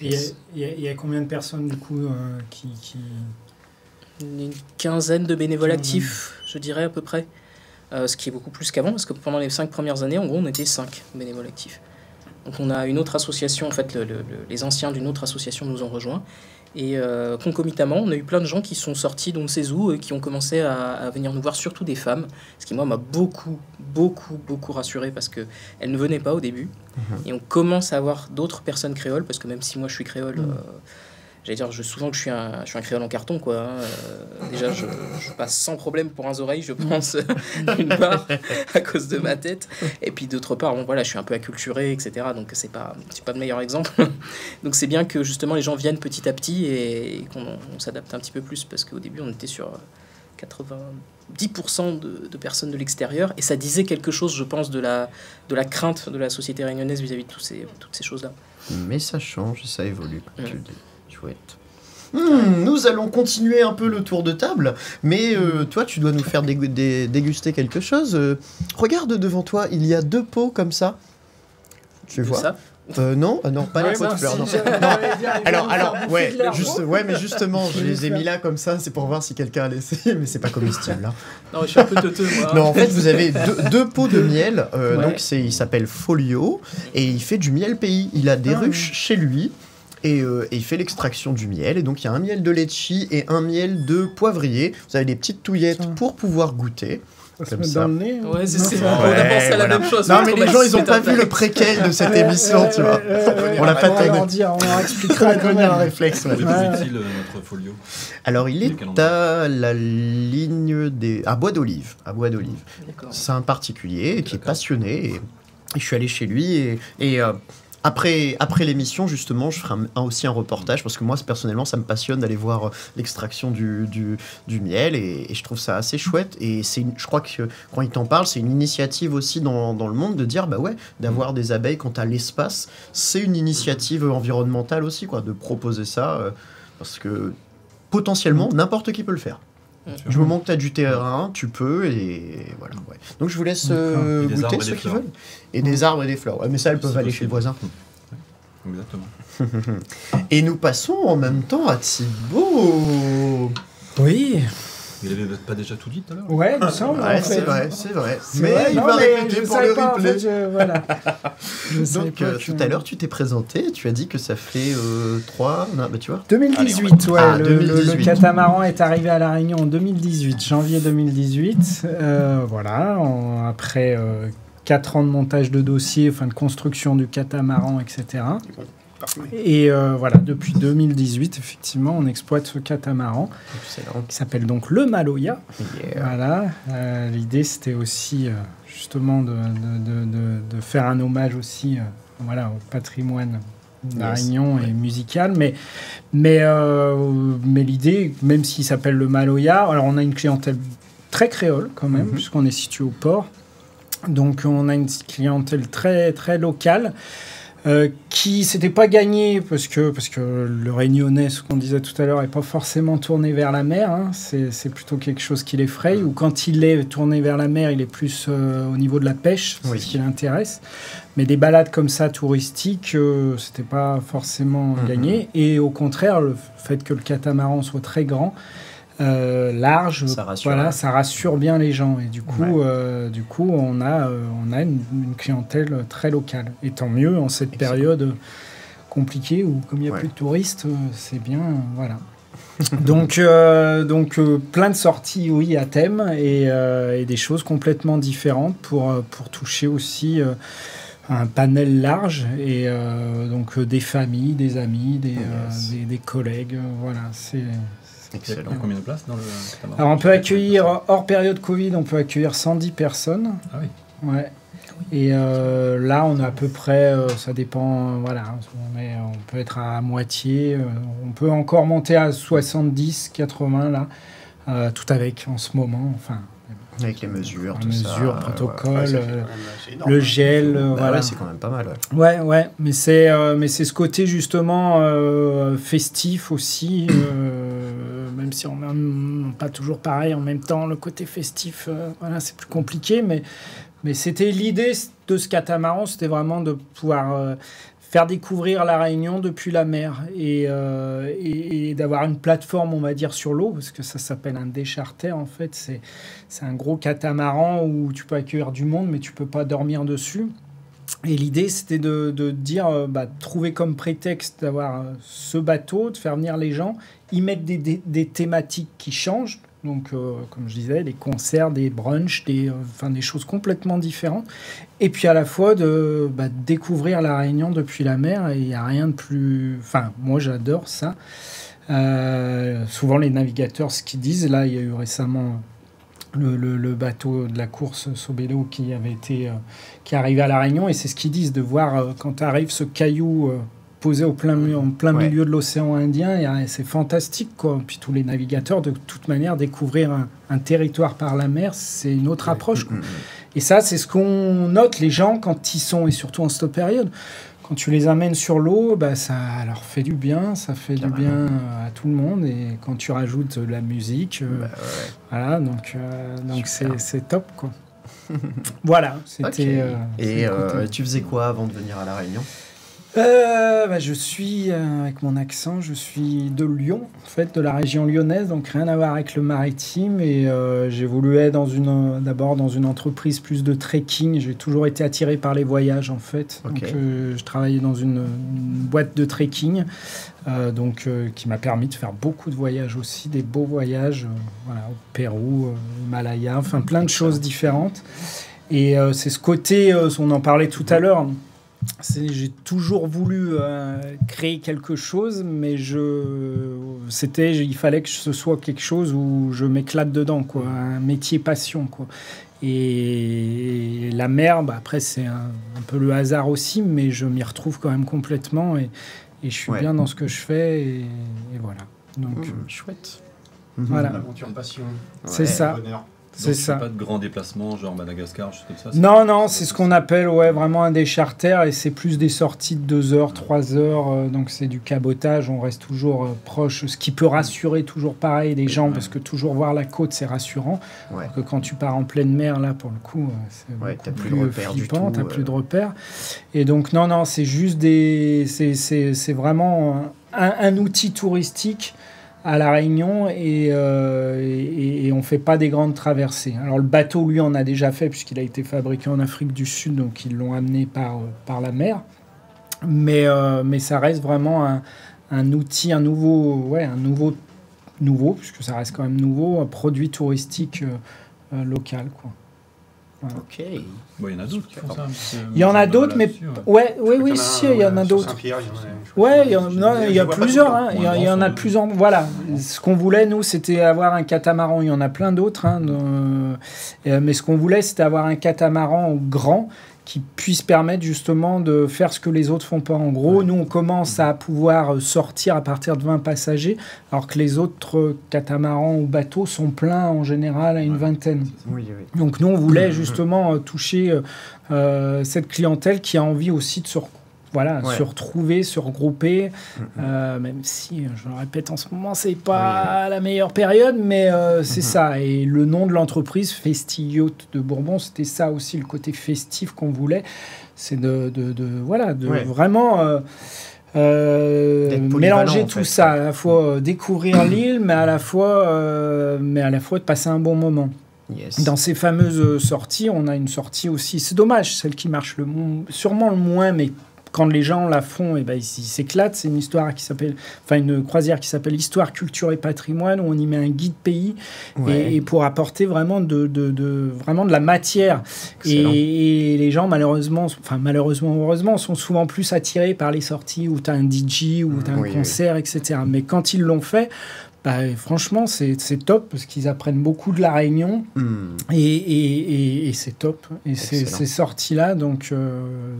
Yes. Il y a combien de personnes, du coup, qui... Une quinzaine de bénévoles actifs, je dirais, à peu près. Ce qui est beaucoup plus qu'avant, parce que pendant les 5 premières années, en gros, on était 5 bénévoles actifs. Donc on a une autre association, en fait, les anciens d'une autre association nous ont rejoints. Et concomitamment, on a eu plein de gens qui sont sortis d'on ne sait où et qui ont commencé à venir nous voir, surtout des femmes. Ce qui, moi, m'a beaucoup rassuré parce qu'elles ne venaient pas au début. Et on commence à avoir d'autres personnes créoles, parce que même si moi je suis créole... J'allais dire souvent que je suis un créole en carton, quoi. Déjà, je passe sans problème pour un oreille, je pense, d'une part, à cause de ma tête. Et puis d'autre part, je suis un peu acculturé, etc. Donc c'est pas le meilleur exemple. Donc c'est bien que justement les gens viennent petit à petit et qu'on s'adapte un petit peu plus. Parce qu'au début, on était sur 90% de personnes de l'extérieur. Et ça disait quelque chose, je pense, de la crainte de la société réunionnaise vis-à-vis de toutes ces choses-là. Mais ça change, ça évolue, comme tu le dis. Chouette. Nous allons continuer un peu le tour de table, mais toi, tu dois nous faire déguster quelque chose. Regarde devant toi, il y a 2 pots comme ça. Tu vois ça non, pas les pots de fleurs. Non. Mais justement, je les ai mis là comme ça, c'est pour voir si quelqu'un a laissé, mais c'est pas comestible là. Non, je suis un peu teuteux, moi. Non, en fait, vous avez 2 pots de miel. Donc il s'appelle Folio et il fait du miel pays. Il a des ruches chez lui. Et il fait l'extraction du miel. Et donc, il y a un miel de litchi et un miel de poivrier. Vous avez des petites touillettes pour pouvoir goûter. Ça se met dans le nez. Ouais, c'est on a pensé à la même chose. Non, mais les gens, ils n'ont pas vu le préquel de cette émission, tu vois. On l'a pas tagué. On leur expliquera un réflexe. Où est-il notre folio ? Alors, il est à la ligne des... à Bois d'Olive. C'est un particulier qui est passionné. Et je suis allé chez lui et après l'émission, justement, je ferai aussi un reportage parce que moi, personnellement, ça me passionne d'aller voir l'extraction du miel et je trouve ça assez chouette. Et je crois que quand il t'en parle, c'est une initiative aussi dans le monde de dire, d'avoir des abeilles quand tu as l'espace, c'est une initiative environnementale aussi, quoi, de proposer ça parce que potentiellement, n'importe qui peut le faire. Du moment que tu as du terrain, tu peux, et voilà. Ouais. Donc je vous laisse goûter ceux qui veulent. Et des arbres et des fleurs. Ouais, mais ça, elles peuvent aller chez le voisin. Exactement. Et nous passons en même temps à Thibaut. Oui. Il n'avait pas déjà tout dit tout à l'heure ? Ouais, il me semble. C'est vrai. Mais il va répéter pour le replay. Voilà. Donc, tout à l'heure, tu t'es présenté. Tu as dit que ça fait 3... Non, tu vois 2018, Allez, 2018. Le catamaran est arrivé à La Réunion en 2018, janvier 2018. Après 4 ans de montage de dossier, de construction du catamaran, etc. Et depuis 2018, effectivement, on exploite ce catamaran qui s'appelle donc le Maloya. L'idée, c'était aussi justement de faire un hommage aussi au patrimoine de La Réunion et musical. Mais l'idée, même s'il s'appelle le Maloya, alors on a une clientèle très créole quand même, puisqu'on est situé au port. Donc on a une clientèle très, très locale. Qui s'était pas gagné parce que le Réunionnais, ce qu'on disait tout à l'heure, est pas forcément tourné vers la mer. C'est plutôt quelque chose qui l'effraie. Ou quand il est tourné vers la mer, il est plus au niveau de la pêche, c'est ce qui l'intéresse. Mais des balades comme ça touristiques, c'était pas forcément gagné. Et au contraire, le fait que le catamaran soit très grand, large, ça rassure bien les gens. Et du coup, on a une clientèle très locale. Et tant mieux en cette période compliquée où, comme il n'y a plus de touristes, c'est bien, voilà. Donc plein de sorties, oui, à thème et des choses complètement différentes pour toucher aussi un panel large et donc des familles, des amis, des collègues. Voilà, c'est excellent. Combien de places dans le catamaran? Alors on peut accueillir, hors période Covid, on peut accueillir 110 personnes. Ah oui. Ouais. Et là, on a à peu près, ça dépend, voilà, on peut être à moitié, on peut encore monter à 70, 80 là, tout avec en ce moment, enfin. Avec les mesures, tout mesures, ça. protocole, c'est énorme, le hein. gel, voilà. Ouais, c'est quand même pas mal. Ouais, mais c'est ce côté justement festif aussi, même si on n'est pas toujours pareil en même temps, le côté festif, voilà, c'est plus compliqué, mais c'était l'idée de ce catamaran, c'était vraiment de pouvoir faire découvrir la Réunion depuis la mer et d'avoir une plateforme, on va dire, sur l'eau, parce que ça s'appelle un day charter, en fait. C'est un gros catamaran où tu peux accueillir du monde, mais tu peux pas dormir dessus. Et l'idée, c'était de dire, trouver comme prétexte d'avoir ce bateau, de faire venir les gens, y mettre des thématiques qui changent. Donc, comme je disais, des concerts, des brunchs, des choses complètement différentes. Et puis, à la fois, de découvrir la Réunion depuis la mer. Et il n'y a rien de plus... Enfin, moi, j'adore ça. Souvent, les navigateurs, ce qu'ils disent, là, il y a eu récemment le bateau de la course Sobelo qui arrivait à la Réunion. Et c'est ce qu'ils disent, de voir quand arrive ce caillou... posé en plein milieu de l'océan Indien, et c'est fantastique, quoi. Puis tous les navigateurs, de toute manière, découvrir un territoire par la mer, c'est une autre approche, quoi. Et ça, c'est ce qu'on note, les gens, quand ils sont, et surtout en cette période, quand tu les amènes sur l'eau, ça leur fait du bien, ça fait du bien à tout le monde, et quand tu rajoutes de la musique, voilà, donc c'est top, quoi. Voilà, c'était... Et tu faisais quoi avant de venir à La Réunion ? Je suis, avec mon accent, je suis de Lyon, en fait, de la région lyonnaise, donc rien à voir avec le maritime. Et j'ai voulu être d'abord dans une entreprise plus de trekking. J'ai toujours été attiré par les voyages, en fait. Okay. Donc, je travaillais dans une boîte de trekking, qui m'a permis de faire beaucoup de voyages aussi, des beaux voyages, au Pérou, Himalaya, enfin plein de choses différentes. Et c'est ce côté, on en parlait tout à l'heure. J'ai toujours voulu créer quelque chose, mais il fallait que ce soit quelque chose où je m'éclate dedans, quoi, un métier passion, quoi. Et la mer, après c'est un peu le hasard aussi, mais je m'y retrouve quand même complètement et je suis bien dans ce que je fais et voilà. Donc chouette. Voilà. L'aventure passion. C'est ça. Bonheur. C'est ça. Pas de grands déplacements, genre Madagascar, juste comme ça. Non, c'est ce qu'on appelle vraiment un des charters, et c'est plus des sorties de 2 heures, 3 heures, donc c'est du cabotage, on reste toujours proche, ce qui peut rassurer toujours pareil les gens, parce que toujours voir la côte, c'est rassurant, alors que quand tu pars en pleine mer, là, pour le coup, c'est beaucoup plus flippant, t'as plus de repères. Et donc, non, c'est juste c'est vraiment un outil touristique à La Réunion et on ne fait pas des grandes traversées. Alors le bateau, lui, on a déjà fait puisqu'il a été fabriqué en Afrique du Sud, donc ils l'ont amené par la mer. Mais ça reste vraiment un outil, un nouveau, puisque ça reste quand même nouveau, un produit touristique local, quoi. Voilà. Ok. Bon, il y en a d'autres qui font ça. Il y en a d'autres, mais oui, si, il y en a d'autres. Il y a plusieurs. Hein. Il y en a de plus en. Voilà. Ce qu'on voulait, nous, c'était avoir un catamaran. Il y en a plein d'autres. Hein, mais ce qu'on voulait, c'était avoir un catamaran grand qui puisse permettre justement de faire ce que les autres font pas. En gros, nous, on commence à pouvoir sortir à partir de 20 passagers, alors que les autres catamarans ou bateaux sont pleins en général à une vingtaine. Oui. Donc nous, on voulait justement toucher cette clientèle qui a envie aussi de se retrouver, se regrouper, même si, je le répète, en ce moment, c'est pas la meilleure période, mais c'est ça. Et le nom de l'entreprise, Festi-Yacht de Bourbon, c'était ça aussi, le côté festif qu'on voulait. C'est de vraiment mélanger tout ça, à la fois découvrir l'île, mais à la fois de passer un bon moment. Yes. Dans ces fameuses sorties, on a une sortie aussi, c'est dommage, celle qui marche sûrement le moins, mais quand les gens la font, et ils s'éclatent. C'est une croisière qui s'appelle Histoire, Culture et Patrimoine, où on y met un guide pays et pour apporter vraiment vraiment de la matière. Et les gens, malheureusement, heureusement, sont souvent plus attirés par les sorties où tu as un DJ, où tu as un concert, etc. Mais quand ils l'ont fait, franchement, c'est top parce qu'ils apprennent beaucoup de la Réunion et c'est top. Et ces sorties-là, donc...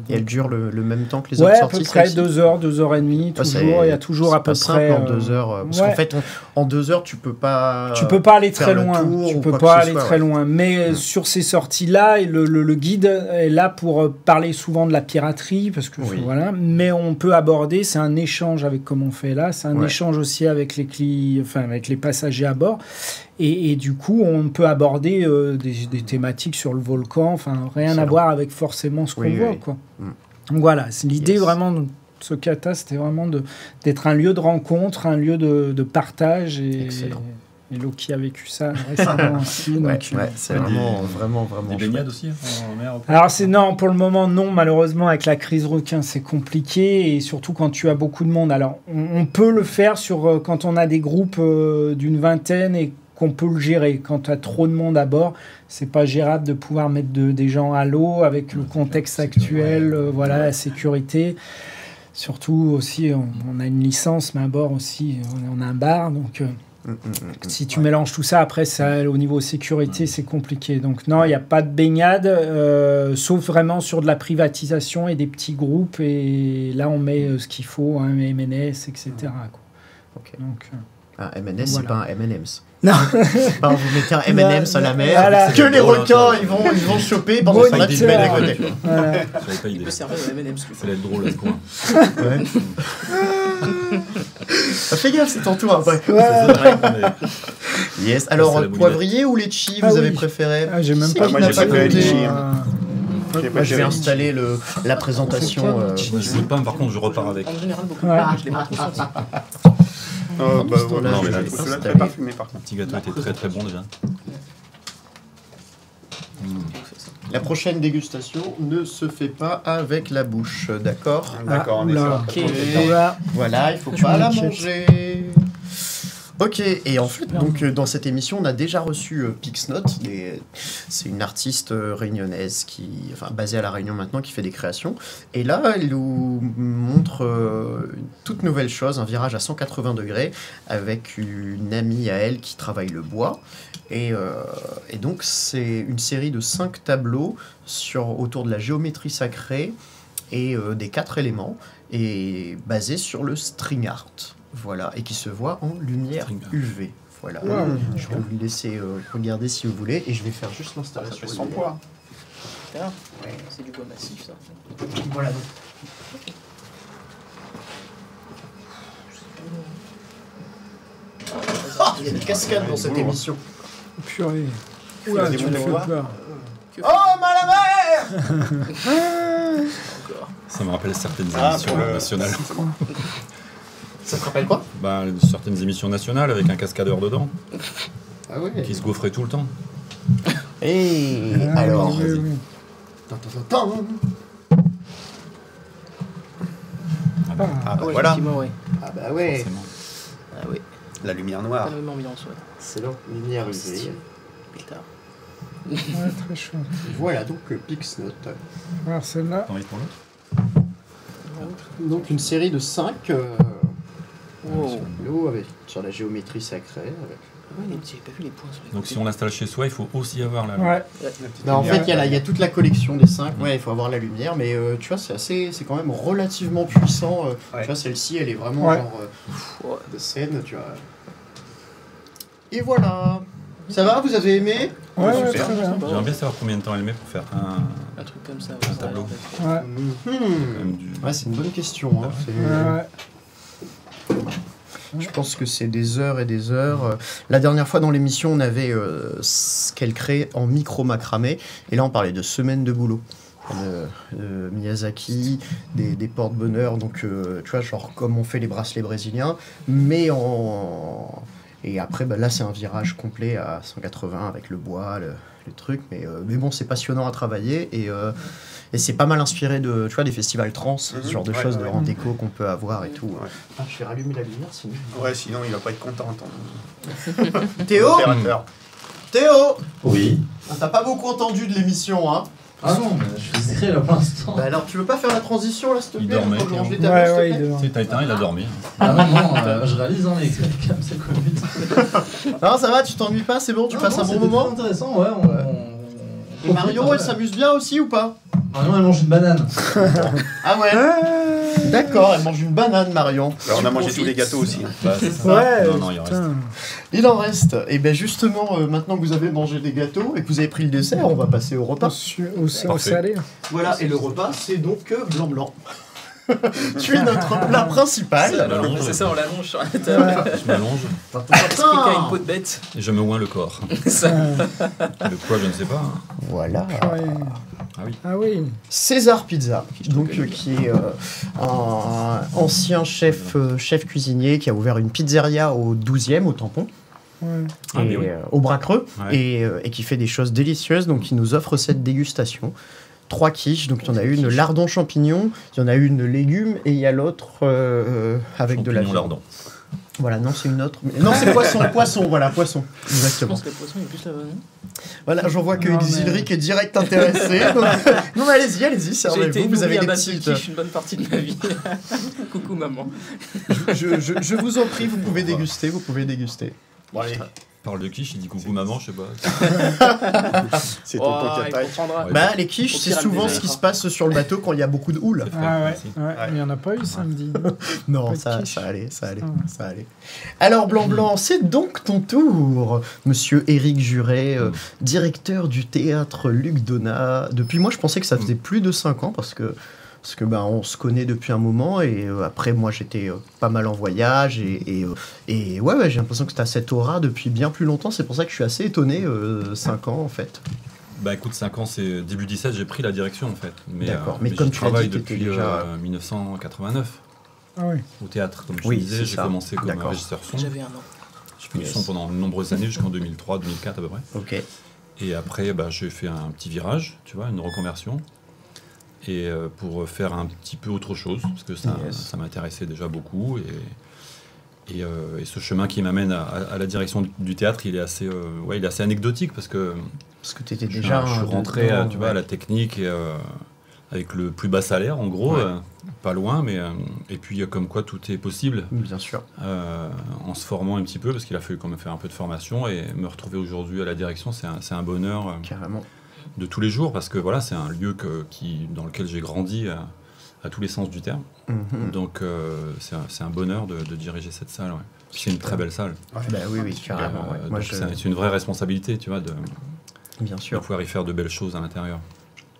Et elles durent le même temps que les autres sorties? À peu près 2 heures, 2 heures et demie, toujours. Il y a toujours à peu près... en 2 heures. Parce qu'en fait, en 2 heures, tu peux pas... Tu peux pas aller très loin. Tu peux pas aller très loin. Mais sur ces sorties-là, le guide est là pour parler souvent de la piraterie, parce que voilà. Mais on peut aborder, c'est un échange avec, comme on fait là, c'est un échange aussi avec les clients, avec les passagers à bord. Et du coup, on peut aborder des thématiques sur le volcan, rien à voir avec forcément ce qu'on voit, quoi. Donc voilà, c'est l'idée vraiment de ce kata, c'était vraiment d'être un lieu de rencontre, un lieu de partage. Et Loki a vécu ça récemment aussi. C'est vraiment des baignades aussi en mer? Alors non, pour le moment non, malheureusement avec la crise requin c'est compliqué et surtout quand tu as beaucoup de monde. Alors on peut le faire quand on a des groupes d'une vingtaine et qu'on peut le gérer. Quand tu as trop de monde à bord, c'est pas gérable de pouvoir mettre des gens à l'eau avec le contexte actuel, la sécurité. Surtout aussi, on a une licence, mais à bord aussi, on a un bar, donc... Si tu mélanges tout ça, après, au niveau sécurité, c'est compliqué. Donc non, il n'y a pas de baignade, sauf vraiment sur de la privatisation et des petits groupes. Et là, on met ce qu'il faut, MNS, etc. Donc, MNS, c'est pas un M&M's. Non. Vous mettez un M&M's à la mer, voilà. que les requins, ils vont choper pendant ce temps-là, tu te mets à côté. J'avais pas idée. Il peut servir de M&M's. Ça allait être drôle à ce point. Fais gaffe, c'est ton tour après. Yes. Alors, poivrier ou litchi, vous avez préféré? J'ai même pas préféré litchi. Moi, je vais installer la présentation. Je ne pas, par contre, je repars avec. En général, beaucoup. Je l'ai pas trop senti. Non, mais là, c'est parfumé par contre. Le petit gâteau était très très bon déjà. La prochaine dégustation ne se fait pas avec la bouche, d'accord? D'accord, on est sûr. Voilà, il faut pas la manger. Ok, et en fait, donc dans cette émission, on a déjà reçu Pixnot. C'est une artiste réunionnaise basée à La Réunion maintenant, qui fait des créations. Et là, elle nous montre une toute nouvelle chose, un virage à 180 degrés, avec une amie à elle qui travaille le bois. Et donc, c'est une série de 5 tableaux autour de la géométrie sacrée et des 4 éléments, et basés sur le string art. Voilà, et qui se voit en lumière UV. Voilà. Je vais vous laisser regarder si vous voulez, et je vais faire juste l'installation. Sans poids. C'est du bois massif, ça. Voilà donc. Il y a des cascades dans cette émission. Purée. Oula, tu me fais peur. Oh, ma la mer. Ça me rappelle certaines émissions nationales. Ça te rappelle quoi? Certaines émissions nationales avec un cascadeur dedans. Ah ouais. Qui se gaufrait tout le temps. Et alors, vas-y. Voilà. Ouais. Ah bah ouais. Ah oui. La lumière noire. Pas la même ambiance, ouais. Excellent. Lumière UV. Putain. Très chouette. Voilà donc Pixnot. Alors celle-là. T'en pour l'autre? Donc une série de 5 Wow. sur la géométrie sacrée. J'ai pas vu les points sur les Donc si on l'installe chez soi, il faut aussi avoir la... Ouais. En fait, il y a toute la collection des 5. Ouais, il faut avoir la lumière, mais tu vois, c'est quand même relativement puissant. Tu vois, celle-ci, elle est vraiment genre de scène, tu vois. Et voilà. Ça va, vous avez aimé? Ouais, super. très bien. J'aimerais bien savoir combien de temps elle met pour faire Un truc comme ça. un tableau. Ouais. Ouais, c'est une bonne question. Hein. Je pense que c'est des heures et des heures. La dernière fois dans l'émission, on avait ce qu'elle crée en micro-macramé. Et là, on parlait de semaines de boulot. Miyazaki, des porte-bonheur. Donc, tu vois, genre comme on fait les bracelets brésiliens. Mais en... Et après, là, c'est un virage complet à 180 avec le bois, le truc, mais bon, c'est passionnant à travailler et c'est pas mal inspiré de, tu vois, des festivals trans, ce genre de choses de rend déco qu'on peut avoir et tout. Ouais. Ah, je vais rallumer la lumière sinon. Ouais, sinon il va pas être content. Théo Opérateur. Théo Oui. On t'a pas beaucoup entendu de l'émission, hein. Ah non, mais je suis discret là pour l'instant. Bah alors, tu veux pas faire la transition là, s'il te plaît? Il dormait, On peut Théo. ranger ta place, s'il te Ouais, plaît il Tu sais, t'as éteint, il a dormi. Ah non, je réalise, hein, les comme c'est Covid. Non, ça va, tu t'ennuies pas, c'est bon, tu passes un bon moment? C'est intéressant, ouais. Et Marion, elle s'amuse bien aussi ou pas? Marion, elle mange une banane. Ah ouais. D'accord, elle mange une banane, Marion. Alors, on a mangé tous les gâteaux aussi. Bah, c'est ça. Ouais, Non, il en reste. putain. Il en reste. Et bien justement, maintenant que vous avez mangé des gâteaux et que vous avez pris le dessert, on va passer au repas. Au Parfait. salé. Voilà, et le repas, c'est donc blanc-blanc. Tu es notre plat principal. l'allonge. C'est ça, on l'allonge sur la table. Je m'allonge Est-ce que quelqu'un a une peau de bête? et je me oins le corps. Ça. Le quoi, je ne sais pas. hein. Voilà. Ouais. Ah oui. Ah oui. César Pizza, donc, qui est un ancien chef cuisinier qui a ouvert une pizzeria au 12e, au Tampon. Ouais. Ah, mais Et, oui. au bras creux, Ouais. et qui fait des choses délicieuses. Donc, il nous offre cette dégustation. 3 quiches, donc il y en a une lardon champignon, il y en a une légumes, et il y a l'autre avec de la Champignon viande. lardon. Voilà, non, c'est une autre. Non, c'est poisson, voilà, poisson. Je Exactement. pense que le poisson est plus là-bas, non? Voilà, j'en vois que Non, mais- Xilric est direct intéressé. Donc... non, mais allez-y, J'ai été servez-vous. Vous avez nourri à des base de petites. quiche une bonne partie de ma vie. Coucou maman. Je vous en prie, vous pouvez déguster, Bon, allez. Parle de quiche, il dit coucou maman, je sais pas. C'est Oh, tonton il Kataï. comprendra. Ouais. Bah, les quiches, Au c'est pire, souvent elle ce qui me se passe sur le bateau quand il y a beaucoup de houle. C'est fait, Ah ouais. merci. Ouais. Il n'y en a pas eu samedi. Non, Pas de ça quiche. allait. Ah. Alors, Blanc, c'est donc ton tour, monsieur Éric Juret, directeur du théâtre Luc Donat. Depuis moi, je pensais que ça faisait plus de 5 ans parce que ben, on se connaît depuis un moment et après, moi, j'étais pas mal en voyage et ouais, j'ai l'impression que tu as cette aura depuis bien plus longtemps. C'est pour ça que je suis assez étonné, 5 ans en fait. Bah écoute, 5 ans, c'est début 17, j'ai pris la direction en fait. D'accord. Mais mais comme je tu l'as travaille dit, t'étais depuis déjà- 1989 Ah oui. au théâtre. Comme je Oui, te disais, c'est j'ai ça. commencé comme D'accord. régisseur son. J'avais un an. J'ai fait Yes. du son pendant de nombreuses années, jusqu'en 2003, 2004 à peu près. Ok. Et après, bah, j'ai fait un petit virage, tu vois, une reconversion. Et pour faire un petit peu autre chose, parce que ça, Yes. ça m'intéressait déjà beaucoup. Et ce chemin qui m'amène à la direction du théâtre, il est assez anecdotique, parce que Parce que tu étais je déjà. suis rentré dedans, tu vois, à la technique et, avec le plus bas salaire, en gros, Ouais. pas loin, mais et puis comme quoi tout est possible. Bien sûr. En se formant un petit peu, parce qu'il a fallu quand même faire un peu de formation, et me retrouver aujourd'hui à la direction, c'est un bonheur Carrément. de tous les jours, parce que voilà, c'est un lieu dans lequel j'ai grandi à tous les sens du terme. Mhm. Donc c'est un bonheur de diriger cette salle. Ouais. Puis c'est une très belle salle. Bah oui, carrément. ouais. Moi, Donc c'est une vraie responsabilité, tu vois, de Bien sûr. pouvoir y faire de belles choses à l'intérieur.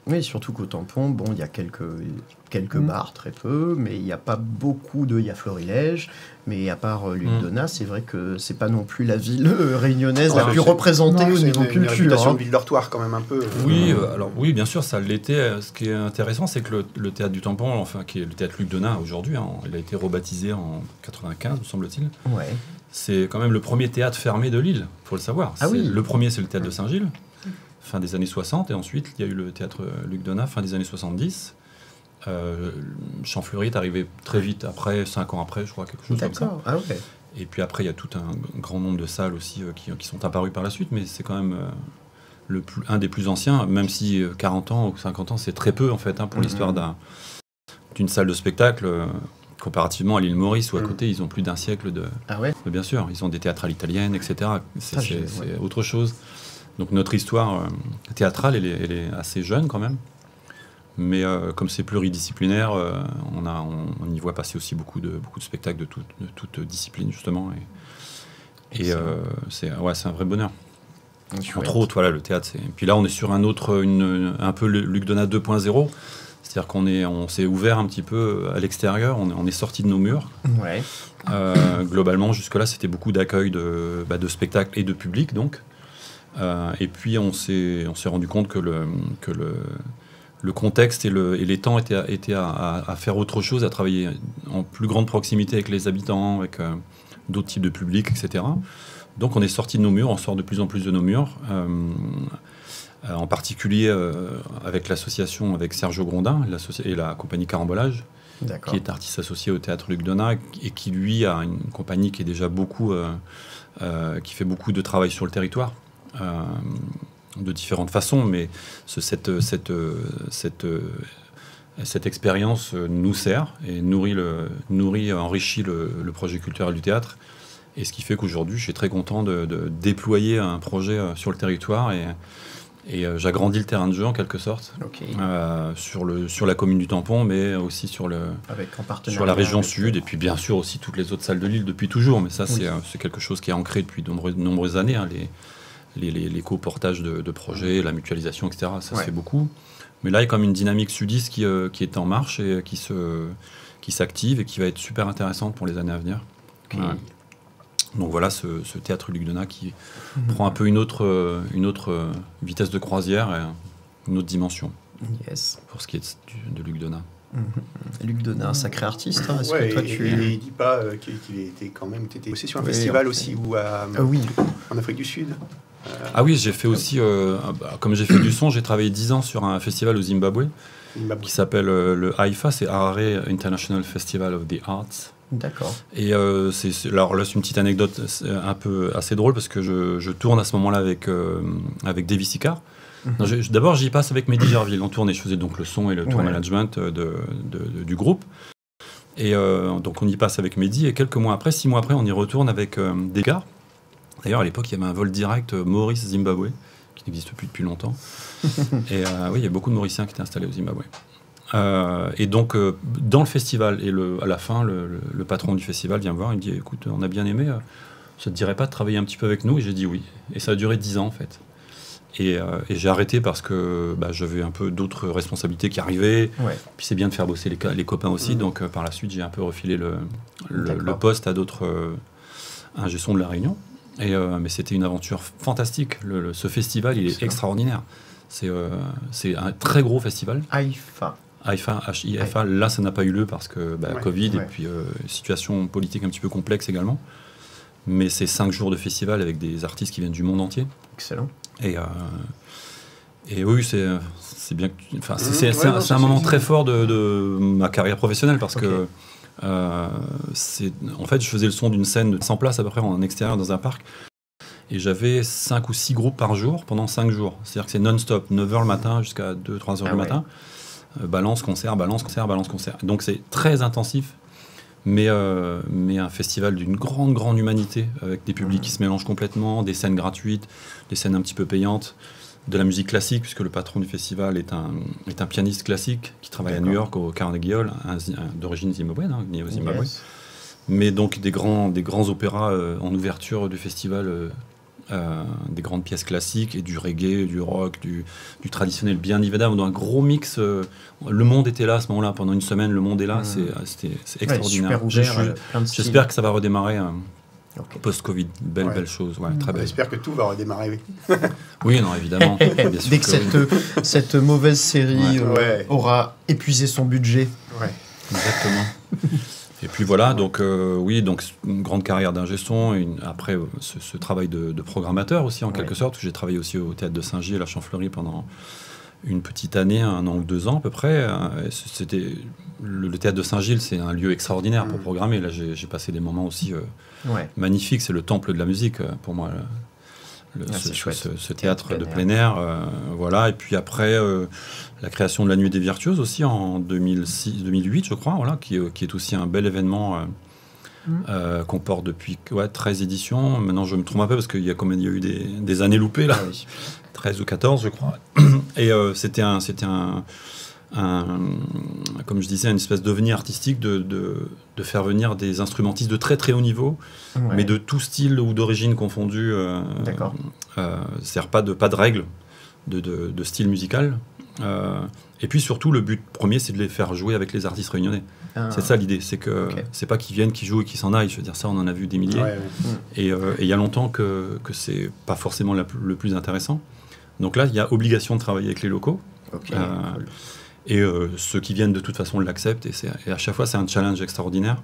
Oui, surtout qu'au Tampon, bon, il y a quelques bars, très peu, mais il n'y a pas beaucoup de... Il y a Florilège, mais à part Luc Donat, c'est vrai que c'est pas non plus la ville réunionnaise la Ouais, plus c'est- représentée non, au C'est niveau une culture. réputation hein. de ville dortoir quand même un peu. Oui, alors oui, bien sûr, ça l'était. Ce qui est intéressant, c'est que le théâtre du Tampon, enfin, qui est le théâtre Luc Donat aujourd'hui, hein, il a été rebaptisé en 95, me semble-t-il. Ouais. C'est quand même le premier théâtre fermé de Lille, faut le savoir. Ah oui. Le premier, c'est le théâtre de Saint-Gilles, fin des années 60, et ensuite, il y a eu le théâtre Luc Donat, fin des années 70. Champfleury est arrivé très vite après, 5 ans après, je crois, quelque chose comme ça. D'accord. Ah ouais. Et puis après, il y a tout un grand nombre de salles aussi qui sont apparues par la suite, mais c'est quand même un des plus anciens, même si 40 ans ou 50 ans, c'est très peu en fait, hein, pour l'histoire d'une salle de spectacle. Comparativement à l'île Maurice, où à côté, ils ont plus d'un siècle de... Ah ouais. Bien sûr, ils ont des théâtres à l'italienne, etc. C'est Ah, c'est autre chose. Donc notre histoire théâtrale, elle est assez jeune quand même. Mais comme c'est pluridisciplinaire, on y voit passer aussi beaucoup de spectacles de toute discipline, justement. Et c'est un vrai bonheur. Entre autres, voilà, le théâtre. Puis là, on est sur un peu le Luc Donat 2.0. C'est-à-dire qu'on s'est ouvert un petit peu à l'extérieur, on est sorti de nos murs. Ouais. Globalement, jusque-là, c'était beaucoup d'accueil de spectacles et de public, donc. Et puis, on s'est rendu compte que le contexte et les temps étaient à faire autre chose, à travailler en plus grande proximité avec les habitants, avec d'autres types de publics, etc. Donc, on est sorti de nos murs, on sort de plus en plus de nos murs. en particulier avec l'association avec Sergio Grondin et la compagnie Carambolage, qui est artiste associé au Théâtre Luc Donat et qui, lui, a une compagnie qui est déjà qui fait beaucoup de travail sur le territoire, de différentes façons, mais cette expérience nous sert et enrichit le projet culturel du théâtre. Et ce qui fait qu'aujourd'hui, je suis très content de déployer un projet sur le territoire et j'agrandis le terrain de jeu en quelque sorte, sur la commune du Tampon, mais aussi sur la région sud, et puis bien sûr aussi toutes les autres salles de l'île depuis toujours. Mais ça, c'est quelque chose qui est ancré depuis de nombreuses années, hein, les co-portages de projets, la mutualisation, etc. Ça se fait beaucoup. Mais là, il y a comme une dynamique sudiste qui est en marche et qui s'active et qui va être super intéressante pour les années à venir. Ouais. Donc voilà, ce théâtre Luc Donat qui prend un peu une autre vitesse de croisière et une autre dimension. Yes. Pour ce qui est de Luc Donat. Luc Donat, un sacré artiste. Hein. Est-ce que toi, il dit pas qu'il était quand même aussi sur un festival aussi ou en Afrique du Sud. Ah oui, j'ai fait aussi, comme j'ai fait du son, j'ai travaillé 10 ans sur un festival au Zimbabwe qui s'appelle le AIFA, c'est Harare International Festival of the Arts. D'accord. Et alors là, c'est une petite anecdote un peu assez drôle parce que je tourne à ce moment-là avec Davis Icard. D'abord, j'y passe avec Mehdi Gerville en tournée. Je faisais donc le son et le tour management du groupe. Et donc on y passe avec Mehdi et 6 mois après, on y retourne avec Descartes. D'ailleurs, à l'époque, il y avait un vol direct Maurice-Zimbabwe qui n'existe plus depuis longtemps. Et oui, il y a beaucoup de Mauriciens qui étaient installés au Zimbabwe. Et donc, dans le festival, à la fin, le patron du festival vient me voir, il me dit « Écoute, on a bien aimé, ça te dirait pas de travailler un petit peu avec nous ?» Et j'ai dit oui. Et ça a duré 10 ans, en fait. Et j'ai arrêté parce que j'avais un peu d'autres responsabilités qui arrivaient. Ouais. Puis c'est bien de faire bosser les copains aussi. Donc, par la suite, j'ai un peu refilé le poste à d'autres ingé son de La Réunion. Mais c'était une aventure fantastique. Ce festival, il est extraordinaire. C'est un très gros festival. AIFA, H-I-F-A. Là, ça n'a pas eu lieu parce que Covid et puis situation politique un petit peu complexe également. Mais c'est 5 jours de festival avec des artistes qui viennent du monde entier. Excellent. Et oui, c'est bien. C'est un moment très fort de ma carrière professionnelle parce que en fait, je faisais le son d'une scène de 100 places à peu près en extérieur dans un parc. Et j'avais 5 ou 6 groupes par jour pendant 5 jours. C'est-à-dire que c'est non-stop, 9h le matin jusqu'à 2-3h du matin. Balance, concert, balance, concert, balance, concert. Donc c'est très intensif, mais un festival d'une grande humanité, avec des publics qui se mélangent complètement, des scènes gratuites, des scènes un petit peu payantes, de la musique classique, puisque le patron du festival est un pianiste classique qui travaille à New York au Carnegie Hall, d'origine zimbabwéenne, né au Zimbabwe. Yes. Mais donc des grands opéras en ouverture du festival, des grandes pièces classiques et du reggae, du rock, du traditionnel, bien évidemment, dans un gros mix. Le monde était là à ce moment-là, pendant une semaine, le monde est là, c'est extraordinaire. J'espère que ça va redémarrer post-Covid, belle chose, très belle. J'espère que tout va redémarrer. Oui, non, évidemment. Bien sûr. Dès que cette mauvaise série aura épuisé son budget. Ouais. Exactement. Et puis voilà, donc donc une grande carrière d'ingé son, après ce travail de programmateur aussi en quelque sorte. J'ai travaillé aussi au Théâtre de Saint-Gilles à Champfleury pendant une petite année, 1 an ou 2 ans à peu près. C'était le Théâtre de Saint-Gilles, c'est un lieu extraordinaire pour programmer. Là, j'ai passé des moments aussi magnifiques. C'est le temple de la musique pour moi. Ce théâtre de plein air, voilà. Et puis après la création de la Nuit des Virtuoses aussi en 2008 je crois, voilà, qui est aussi un bel événement qu'on porte depuis 13 éditions. Maintenant je me trompe un peu parce qu'il y a eu des années loupées là, 13 ou 14 je crois. Et c'était comme je disais, une espèce d'ovni artistique de faire venir des instrumentistes de très haut niveau, mais de tout style ou d'origine confondue. C'est-à-dire pas de règles de style musical. Et puis surtout, le but premier, c'est de les faire jouer avec les artistes réunionnais. C'est ça l'idée, c'est que c'est pas qu'ils viennent, qu'ils jouent et qu'ils s'en aillent. Je veux dire, ça, on en a vu des milliers. Et il y a longtemps que c'est pas forcément le plus intéressant. Donc là, il y a obligation de travailler avec les locaux. Et ceux qui viennent de toute façon l'acceptent. Et à chaque fois, c'est un challenge extraordinaire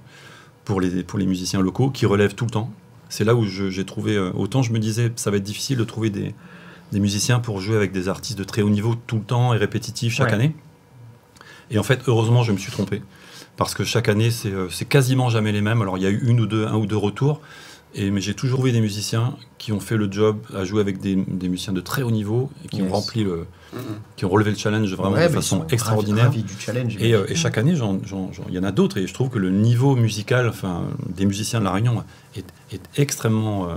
pour les musiciens locaux qui relèvent tout le temps. C'est là où j'ai trouvé... autant je me disais, ça va être difficile de trouver des musiciens pour jouer avec des artistes de très haut niveau tout le temps et répétitif chaque année. Et en fait, heureusement, je me suis trompé. Parce que chaque année, c'est quasiment jamais les mêmes. Alors, il y a eu un ou deux retours. Mais j'ai toujours vu des musiciens qui ont fait le job à jouer avec des musiciens de très haut niveau et qui ont rempli qui ont relevé le challenge vraiment de façon extraordinaire. Ravis du challenge, et chaque année, il y en a d'autres. Et je trouve que le niveau musical des musiciens de La Réunion est extrêmement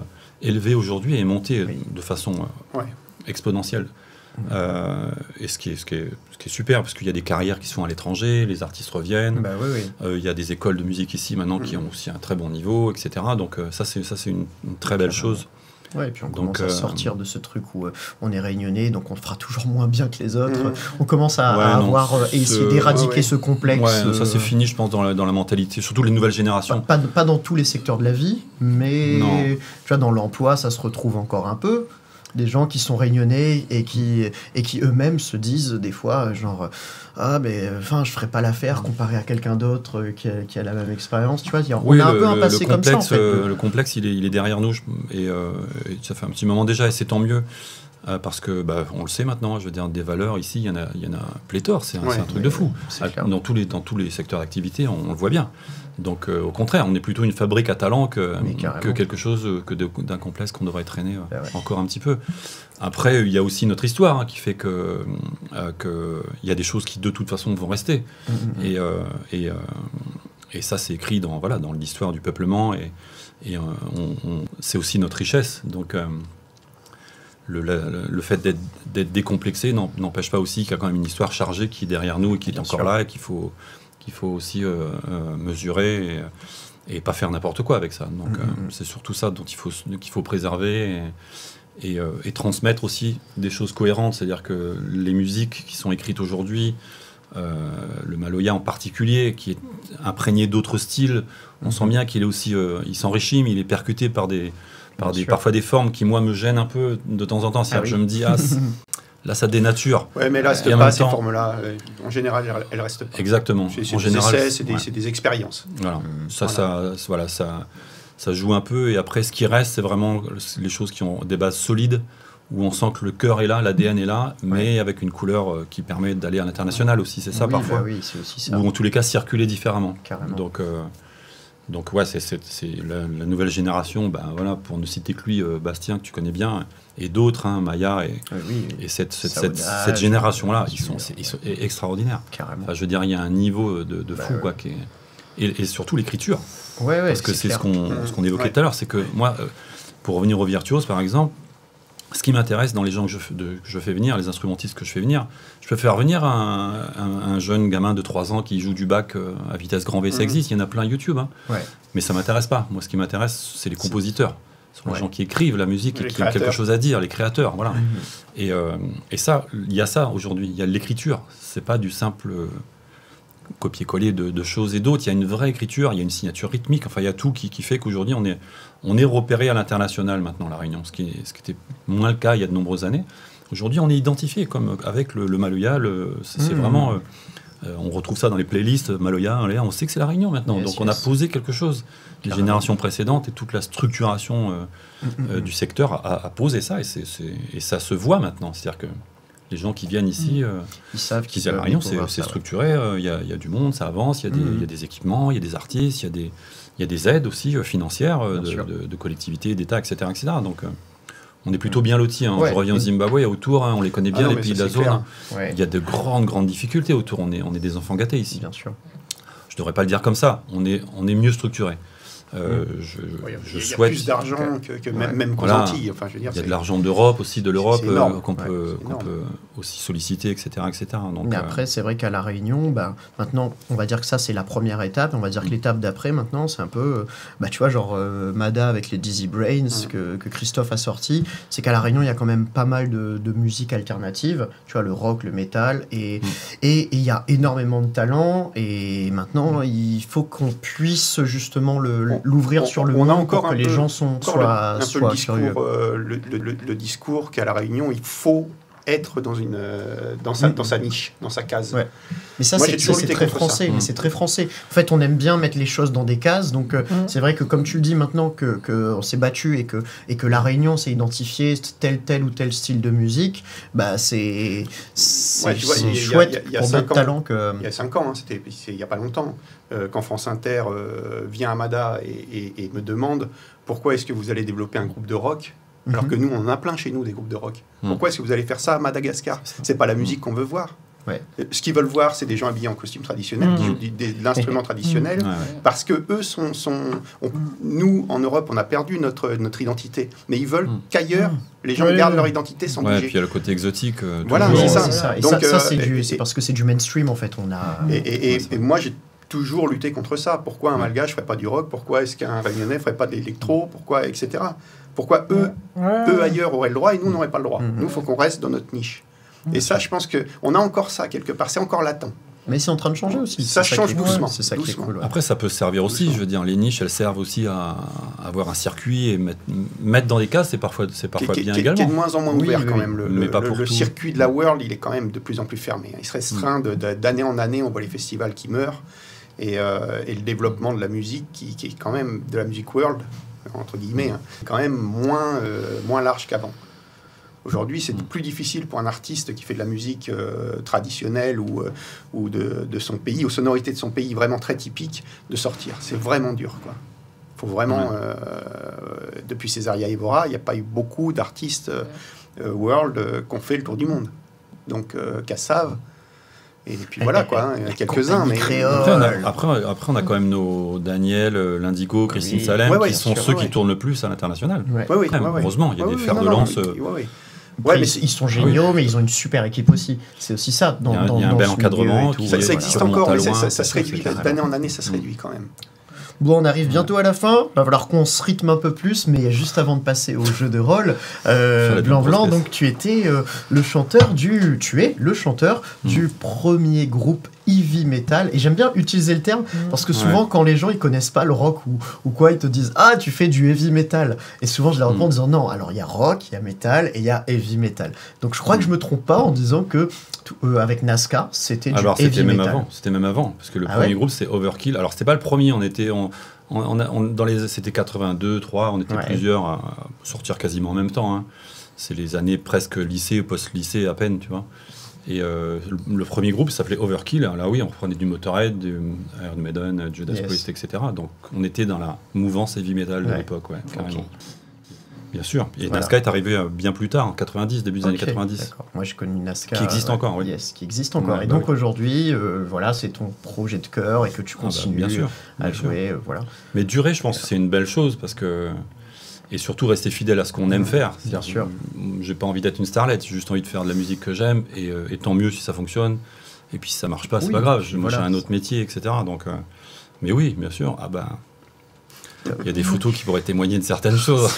élevé aujourd'hui et est monté de façon exponentielle. Et ce qui est super, parce qu'il y a des carrières qui se font à l'étranger, les artistes reviennent, il y a des écoles de musique ici maintenant qui ont aussi un très bon niveau, etc. Donc ça c'est une très belle chose. Ouais, et puis on commence à sortir de ce truc où on est réunionnais, donc on fera toujours moins bien que les autres. On commence à essayer d'éradiquer ce complexe. Ça c'est fini, je pense, dans la mentalité, surtout les nouvelles générations. Pas dans tous les secteurs de la vie, mais tu vois, dans l'emploi, ça se retrouve encore un peu. Des gens qui sont réunionnais et qui eux-mêmes se disent des fois genre je ferais pas l'affaire comparé à quelqu'un d'autre qui a la même expérience, tu vois. On a un peu un passé comme ça en fait. Le complexe il est derrière nous et ça fait un petit moment déjà et c'est tant mieux parce que on le sait maintenant, je veux dire, des valeurs ici il y en a pléthore, c'est un truc de fou dans tous les secteurs d'activité, on le voit bien. Donc au contraire, on est plutôt une fabrique à talent que quelque chose d'un complexe qu'on devrait traîner encore un petit peu. Après, il y a aussi notre histoire qui fait que il y a des choses qui de toute façon vont rester. Et ça, c'est écrit dans l'histoire du peuplement et c'est aussi notre richesse. Donc le fait d'être décomplexé n'empêche pas aussi qu'il y a quand même une histoire chargée qui est derrière nous et qui est encore là et qu'il faut aussi mesurer et pas faire n'importe quoi avec ça. Donc c'est surtout ça dont qu'il faut préserver et transmettre aussi des choses cohérentes. C'est-à-dire que les musiques qui sont écrites aujourd'hui, le maloya en particulier, qui est imprégné d'autres styles, on sent bien qu'il est aussi, il s'enrichit, mais il est percuté par parfois des formes qui moi me gênent un peu de temps en temps. C'est-à-dire que je me dis là, ça dénature. Ouais, mais là, ces formes-là, en général, elles restent pas. Exactement. En général, c'est des expériences. Voilà. Ça joue un peu. Et après, ce qui reste, c'est vraiment les choses qui ont des bases solides, où on sent que le cœur est là, l'ADN est là, mais avec une couleur qui permet d'aller à l'international aussi. C'est ça parfois. Oui, c'est aussi ça. Ou en tous les cas, circuler différemment. Carrément. Donc c'est la nouvelle génération, pour ne citer que lui, Bastien, que tu connais bien, et d'autres, Maya, et cette génération-là, ils sont extraordinaires. Carrément. Enfin, je veux dire, il y a un niveau de fou, quoi, et surtout l'écriture. Parce que c'est ce qu'on évoquait tout à l'heure, c'est que moi, pour revenir au virtuose, par exemple, ce qui m'intéresse dans les gens que je fais venir, les instrumentistes que je fais venir, je peux faire venir un jeune gamin de 3 ans qui joue du bac à vitesse grand V, ça existe, il y en a plein YouTube. Mais ça ne m'intéresse pas. Moi, ce qui m'intéresse, c'est les compositeurs. Ce sont les gens qui écrivent la musique et qui ont quelque chose à dire, les créateurs. Voilà. Et ça, il y a ça aujourd'hui. Il y a l'écriture. Ce n'est pas du simple copier-coller de choses et d'autres. Il y a une vraie écriture, il y a une signature rythmique. Enfin, il y a tout qui fait qu'aujourd'hui, on est repéré à l'international maintenant, La Réunion, ce qui était moins le cas il y a de nombreuses années. Aujourd'hui, on est identifié comme avec le maloya. C'est vraiment... on retrouve ça dans les playlists Maloya, on sait que c'est La Réunion maintenant. Donc on a posé quelque chose. Les générations précédentes et toute la structuration du secteur a posé ça. Et ça se voit maintenant. C'est-à-dire que les gens qui viennent ici, ils savent qu'ils à La Réunion, c'est structuré. Il y a du monde, ça avance, il y a des équipements, il y a des artistes, il y a des aides aussi financières de collectivités, d'États, etc. Donc on est plutôt bien lotis. Je reviens au Zimbabwe, autour, on les connaît bien, les pays de la zone. Il y a de grandes difficultés autour. On est des enfants gâtés ici. Bien sûr. Je ne devrais pas le dire comme ça. On est mieux structuré. Je souhaite plus d'argent que même qu'aux Antilles. Enfin, je veux dire, il y a de l'argent d'Europe aussi, de l'Europe qu'on peut aussi solliciter, etc. Donc, mais après, c'est vrai qu'à La Réunion, maintenant, on va dire que ça, c'est la première étape. On va dire que l'étape d'après, maintenant, c'est un peu, tu vois, genre Mada avec les Dizzy Brains que Christophe a sorti. C'est qu'à La Réunion, il y a quand même pas mal de musique alternative. Tu vois, le rock, le métal. Et il y a énormément de talent. Et maintenant, il faut qu'on puisse justement l'ouvrir sur le monde pour que les gens soient curieux. Le discours qu'à La Réunion, il faut être dans sa niche, dans sa case. Ouais. Mais ça, Moi, c'est très français. C'est très français. En fait, on aime bien mettre les choses dans des cases. Donc, c'est vrai que comme tu le dis maintenant qu'on s'est battu et que La Réunion s'est identifié tel ou tel style de musique, bah c'est chouette pour d'autres talents que... Il y a 5 ans, hein, c'était il n'y a pas longtemps, quand France Inter vient à Mada et me demande pourquoi est-ce que vous allez développer un groupe de rock alors que nous, on en a plein chez nous, des groupes de rock. Pourquoi est-ce que vous allez faire ça à Madagascar? C'est pas la musique qu'on veut voir. Ouais. Ce qu'ils veulent voir, c'est des gens habillés en costume traditionnel, de l'instrument traditionnel, parce que eux nous, en Europe, on a perdu notre identité. Mais ils veulent qu'ailleurs, les gens gardent leur identité sans bouger. Et puis il y a le côté exotique. Voilà, c'est ça. Et donc, ça c'est parce que c'est du mainstream, en fait. Et moi, j'ai toujours lutté contre ça. Pourquoi un Malgache ne ferait pas du rock? Pourquoi est-ce qu'un Réunionnais ne ferait pas de l'électro? Pourquoi, etc. Pourquoi eux ailleurs auraient le droit et nous, on n'aurait pas le droit? Nous, il faut qu'on reste dans notre niche. Et ça, je pense qu'on a encore ça quelque part. C'est encore latent. Mais c'est en train de changer aussi. Ça change doucement. C'est ça qui est cool. Après, ça peut servir aussi. Je veux dire, les niches, elles servent aussi à avoir un circuit et mettre dans des cases, c'est parfois bien également. Qui est de moins en moins ouvert quand même. Le tout. circuit de la World, il est quand même de plus en plus fermé. Il se restreint d'année en année. On voit les festivals qui meurent et le développement de la musique qui est quand même de la musique world entre guillemets, quand même moins large qu'avant. Aujourd'hui, c'est plus difficile pour un artiste qui fait de la musique traditionnelle ou de son pays, aux sonorités de son pays vraiment très typiques, de sortir. C'est vraiment dur, quoi. Il faut vraiment... depuis Césaria Évora, il n'y a pas eu beaucoup d'artistes world qui ont fait le tour du monde. Donc, Kassav... Et puis voilà, quoi, il y a quelques-uns. Mais... Après, on a quand même nos Daniel, l'Indigo, Christine Salem, qui sont ceux qui tournent le plus à l'international. Heureusement, il y a des fers de lance. Ouais, mais ils sont géniaux, mais ils ont une super équipe aussi. C'est aussi ça. Il y a un bel encadrement. Ça existe encore, mais ça se réduit. D'année en année, ça se réduit quand même. Bon, on arrive bientôt à la fin. Il va falloir qu'on se rythme un peu plus, mais juste avant de passer au jeu de rôle, Blanc, donc tu es le chanteur du premier groupe heavy metal. Et j'aime bien utiliser le terme parce que souvent, quand les gens ils connaissent pas le rock ou quoi, ils te disent ah tu fais du heavy metal. Et souvent je les réponds en disant non. Alors il y a rock, il y a metal et il y a heavy metal. Donc je crois que je me trompe pas en disant que avec Nazca c'était du heavy metal. C'était même avant parce que le premier groupe c'est Overkill. Alors c'était pas le premier, on était c'était 82, 3, on était plusieurs à sortir quasiment en même temps. Hein. C'est les années presque lycée, post-lycée à peine, tu vois. Et le premier groupe s'appelait Overkill. Là, oui, on reprenait du Motorhead, du Iron Maiden, Judas Priest, etc. Donc, on était dans la mouvance heavy metal de l'époque, carrément. Bien sûr. Et Nazca est arrivé bien plus tard, en 90, début des années 90. D'accord. Moi, j'ai connu Nazca. Qui existe encore, oui. Yes, qui existe encore. Et donc, aujourd'hui, c'est ton projet de cœur et que tu continues à jouer. Voilà. Mais durer, je pense que c'est une belle chose parce que... Et surtout rester fidèle à ce qu'on aime faire. Bien sûr. J'ai pas envie d'être une starlette, j'ai juste envie de faire de la musique que j'aime, et tant mieux si ça fonctionne. Et puis si ça marche pas, c'est pas grave. Moi, j'ai un autre métier, etc. Donc, mais oui, bien sûr. Il y a des photos qui pourraient témoigner de certaines choses.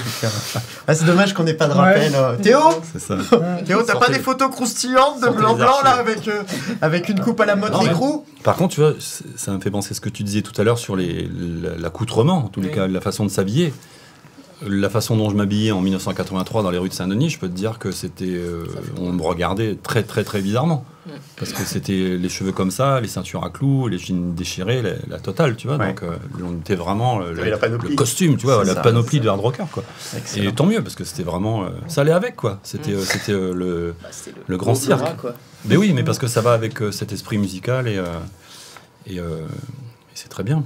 C'est dommage qu'on n'ait pas de rappel. Théo, c'est ça. Théo, t'as pas des photos croustillantes de blanc là avec une coupe à la mode d'écrou? Par contre, tu vois, ça me fait penser à ce que tu disais tout à l'heure sur l'accoutrement, en tous les cas, la façon de s'habiller. La façon dont je m'habillais en 1983 dans les rues de Saint-Denis, je peux te dire que c'était... on me regardait très, très, très bizarrement. Parce que c'était les cheveux comme ça, les ceintures à clous, les jeans déchirés, la totale, tu vois. Donc, on était vraiment le costume, tu vois, la panoplie de hard rocker, quoi. Excellent. Et tant mieux, parce que c'était vraiment... ça allait avec, quoi. C'était le grand cirque. Mais oui, mais parce que ça va avec cet esprit musical et c'est très bien.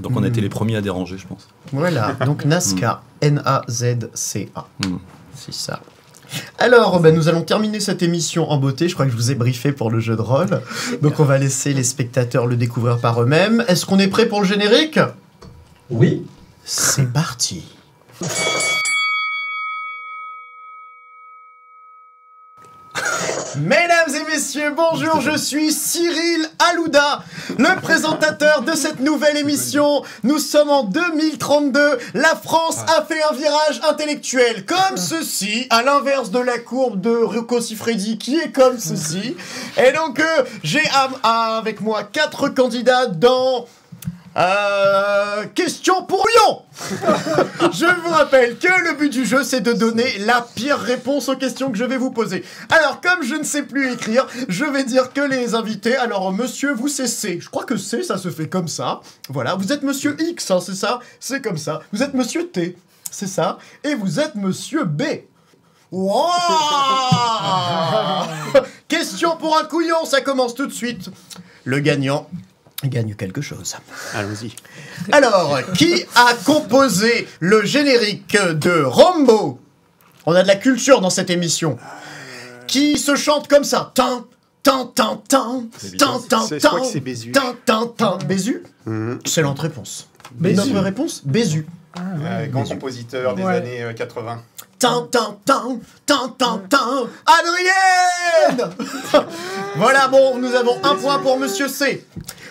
Donc on a été les premiers à déranger, je pense. Voilà, donc Nazca, N-A-Z-C-A. C'est ça. Alors, nous allons terminer cette émission en beauté. Je crois que je vous ai briefé pour le jeu de rôle. Donc on va laisser les spectateurs le découvrir par eux-mêmes. Est-ce qu'on est prêt pour le générique? Oui. C'est parti. Mesdames et messieurs, bonjour, je suis Cyril Alouda, le présentateur de cette nouvelle émission. Nous sommes en 2032, la France a fait un virage intellectuel comme ceci, à l'inverse de la courbe de Rocco Siffredi qui est comme ceci. Et donc j'ai avec moi 4 candidats dans Question pour Lyon. Je vous rappelle que le but du jeu, c'est de donner la pire réponse aux questions que je vais vous poser. Alors, comme je ne sais plus écrire, je vais dire que les invités... Alors, monsieur, vous, c'est C. Je crois que C, ça se fait comme ça. Voilà, vous êtes monsieur X, hein, c'est ça? C'est comme ça. Vous êtes monsieur T, c'est ça. Et vous êtes monsieur B. Wow. Question pour un couillon, ça commence tout de suite. Le gagnant gagne quelque chose. Allons-y. Alors, qui a composé le générique de Rambo? On a de la culture dans cette émission. Qui se chante comme ça? Tin, tin, tin, tin, tin, tin, Je crois que c'est Bézu. tin, tin, tin. Bézu? Excellente réponse. Notre réponse? Bézu. Grand compositeur des années 80. Tin, tin, tin, tin, tin, tin. Adrienne. Voilà, bon, nous avons un point pour Monsieur C.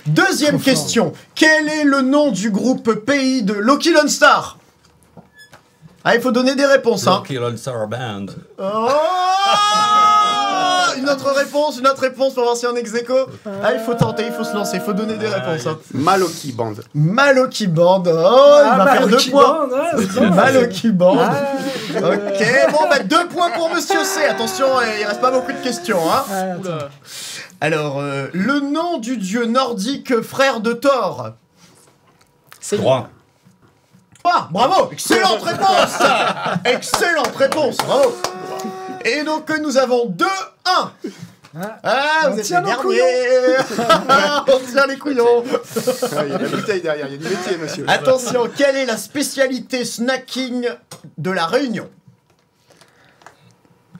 Deuxième question. Quel est le nom du groupe pays de Lucky Lone Star? Ah, il faut donner des réponses, hein. Lucky Lone Star Band. Oh, une autre réponse pour voir si on est ex-aequo. Ah, il faut tenter, il faut se lancer, il faut donner des réponses, hein. Maloki Band. Maloki Band. Oh, il va faire 2 points. Maloki Band. Ok, bon, bah 2 points pour Monsieur C. Attention, il reste pas beaucoup de questions, hein. Oula. Alors, le nom du dieu nordique frère de Thor. C'est Droit. Ah, bravo, excellente réponse. Excellente réponse, bravo. Et donc nous avons 2-1. Ah, vous êtes les derniers. On tient les couillons. Il y a de la bouteille derrière, il y a du métier, monsieur. Attention, quelle est la spécialité snacking de la Réunion?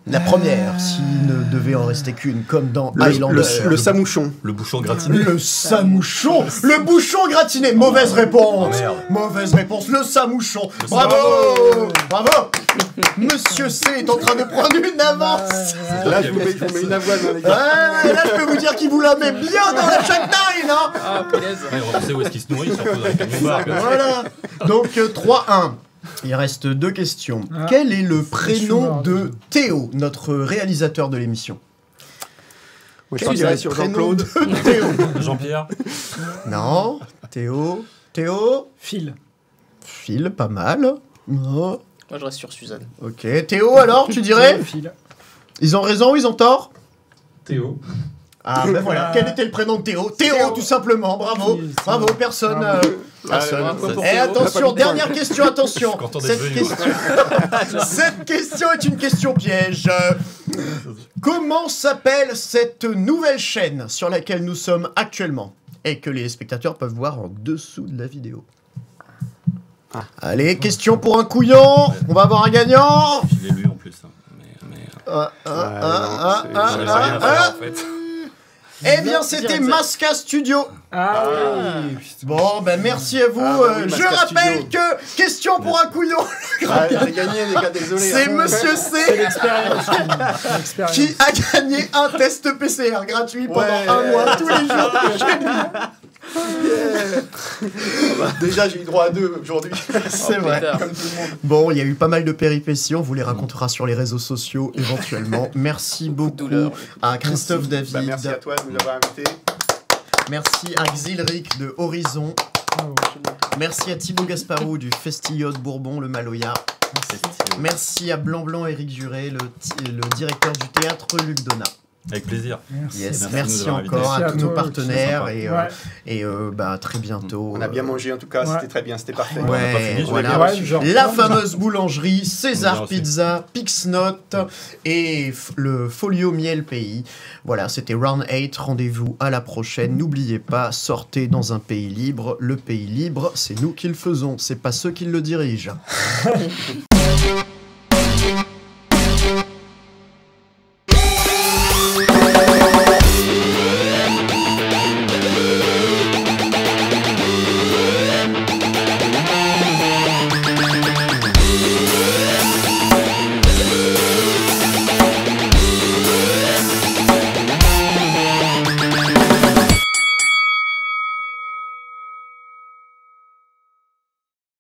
La première, s'il ne devait en rester qu'une, comme dans Highlander. Le samouchon. Le bouchon gratiné. Le samouchon. Le bouchon gratiné. Mauvaise réponse. Oh, merde. Mauvaise réponse. Le samouchon. Bravo. Bravo. Monsieur C est en train de prendre une avance. Là, je vous mets une avoine, hein, les gars. Là, je peux vous dire qu'il vous la met bien dans la Shacknine, hein. Ah, punaise. Ouais, on sait où est-ce qu'il se nourrit, surtout avec un bar. Voilà. Donc 3-1. Il reste 2 questions. Quel est le prénom de Théo, notre réalisateur de l'émission? Moi, je partirais sur Jean-Claude. Théo. Jean-Pierre. Non. Théo. Théo. Phil. Phil, pas mal. Non. Moi, je reste sur Suzanne. Ok. Théo, alors, tu dirais? Phil. Ils ont raison ou ils ont tort? Théo. Ah, ben voilà. Quel était le prénom de Théo? Théo, tout simplement. Bravo. Bravo, personne. Personne. Et attention, dernière question, attention. content d'être Cette venu. question... Cette question est une question piège. Comment s'appelle cette nouvelle chaîne sur laquelle nous sommes actuellement et que les spectateurs peuvent voir en dessous de la vidéo? Allez, question pour un couillon. On va avoir un gagnant. Je l'ai lu en plus. Hein. J'avais rien à faire, en fait. Eh bien, c'était Masca Studio. Ah oui. Bon, ben merci à vous. oui, Je Masca rappelle Studio. que, question pour un couillon, J'ai gagné, les gars, désolé. c'est Monsieur C'est C l'expérience. L'expérience. qui a gagné un test PCR gratuit pendant un mois, tous les jours. Déjà, j'ai eu droit à 2 aujourd'hui. C'est vrai. Pétard. Comme tout le monde. Bon, il y a eu pas mal de péripéties, on vous les racontera sur les réseaux sociaux éventuellement. Merci beaucoup douleur. à Christophe David. Bah, merci à toi de nous avoir invités. Merci à Xilric de Horizon. Merci à Thibaut Gasparou du Festillot de Bourbon, le Maloya. Merci à Blanc Éric Juret, le directeur du théâtre Luc Donat. Avec plaisir. Yes, de nous merci avoir encore invités. à tous nos Merci à toi, partenaires c'est et bah, très bientôt. On a bien mangé en tout cas, c'était très bien, c'était parfait. On n'a pas fini, je voilà. l'ai bien reçu. genre. La fameuse boulangerie, César Bien reçu. Pizza, Pixnot et le Folio Miel Pays. Voilà, c'était Round 8. Rendez-vous à la prochaine. N'oubliez pas, sortez dans un pays libre. Le pays libre, c'est nous qui le faisons, c'est pas ceux qui le dirigent.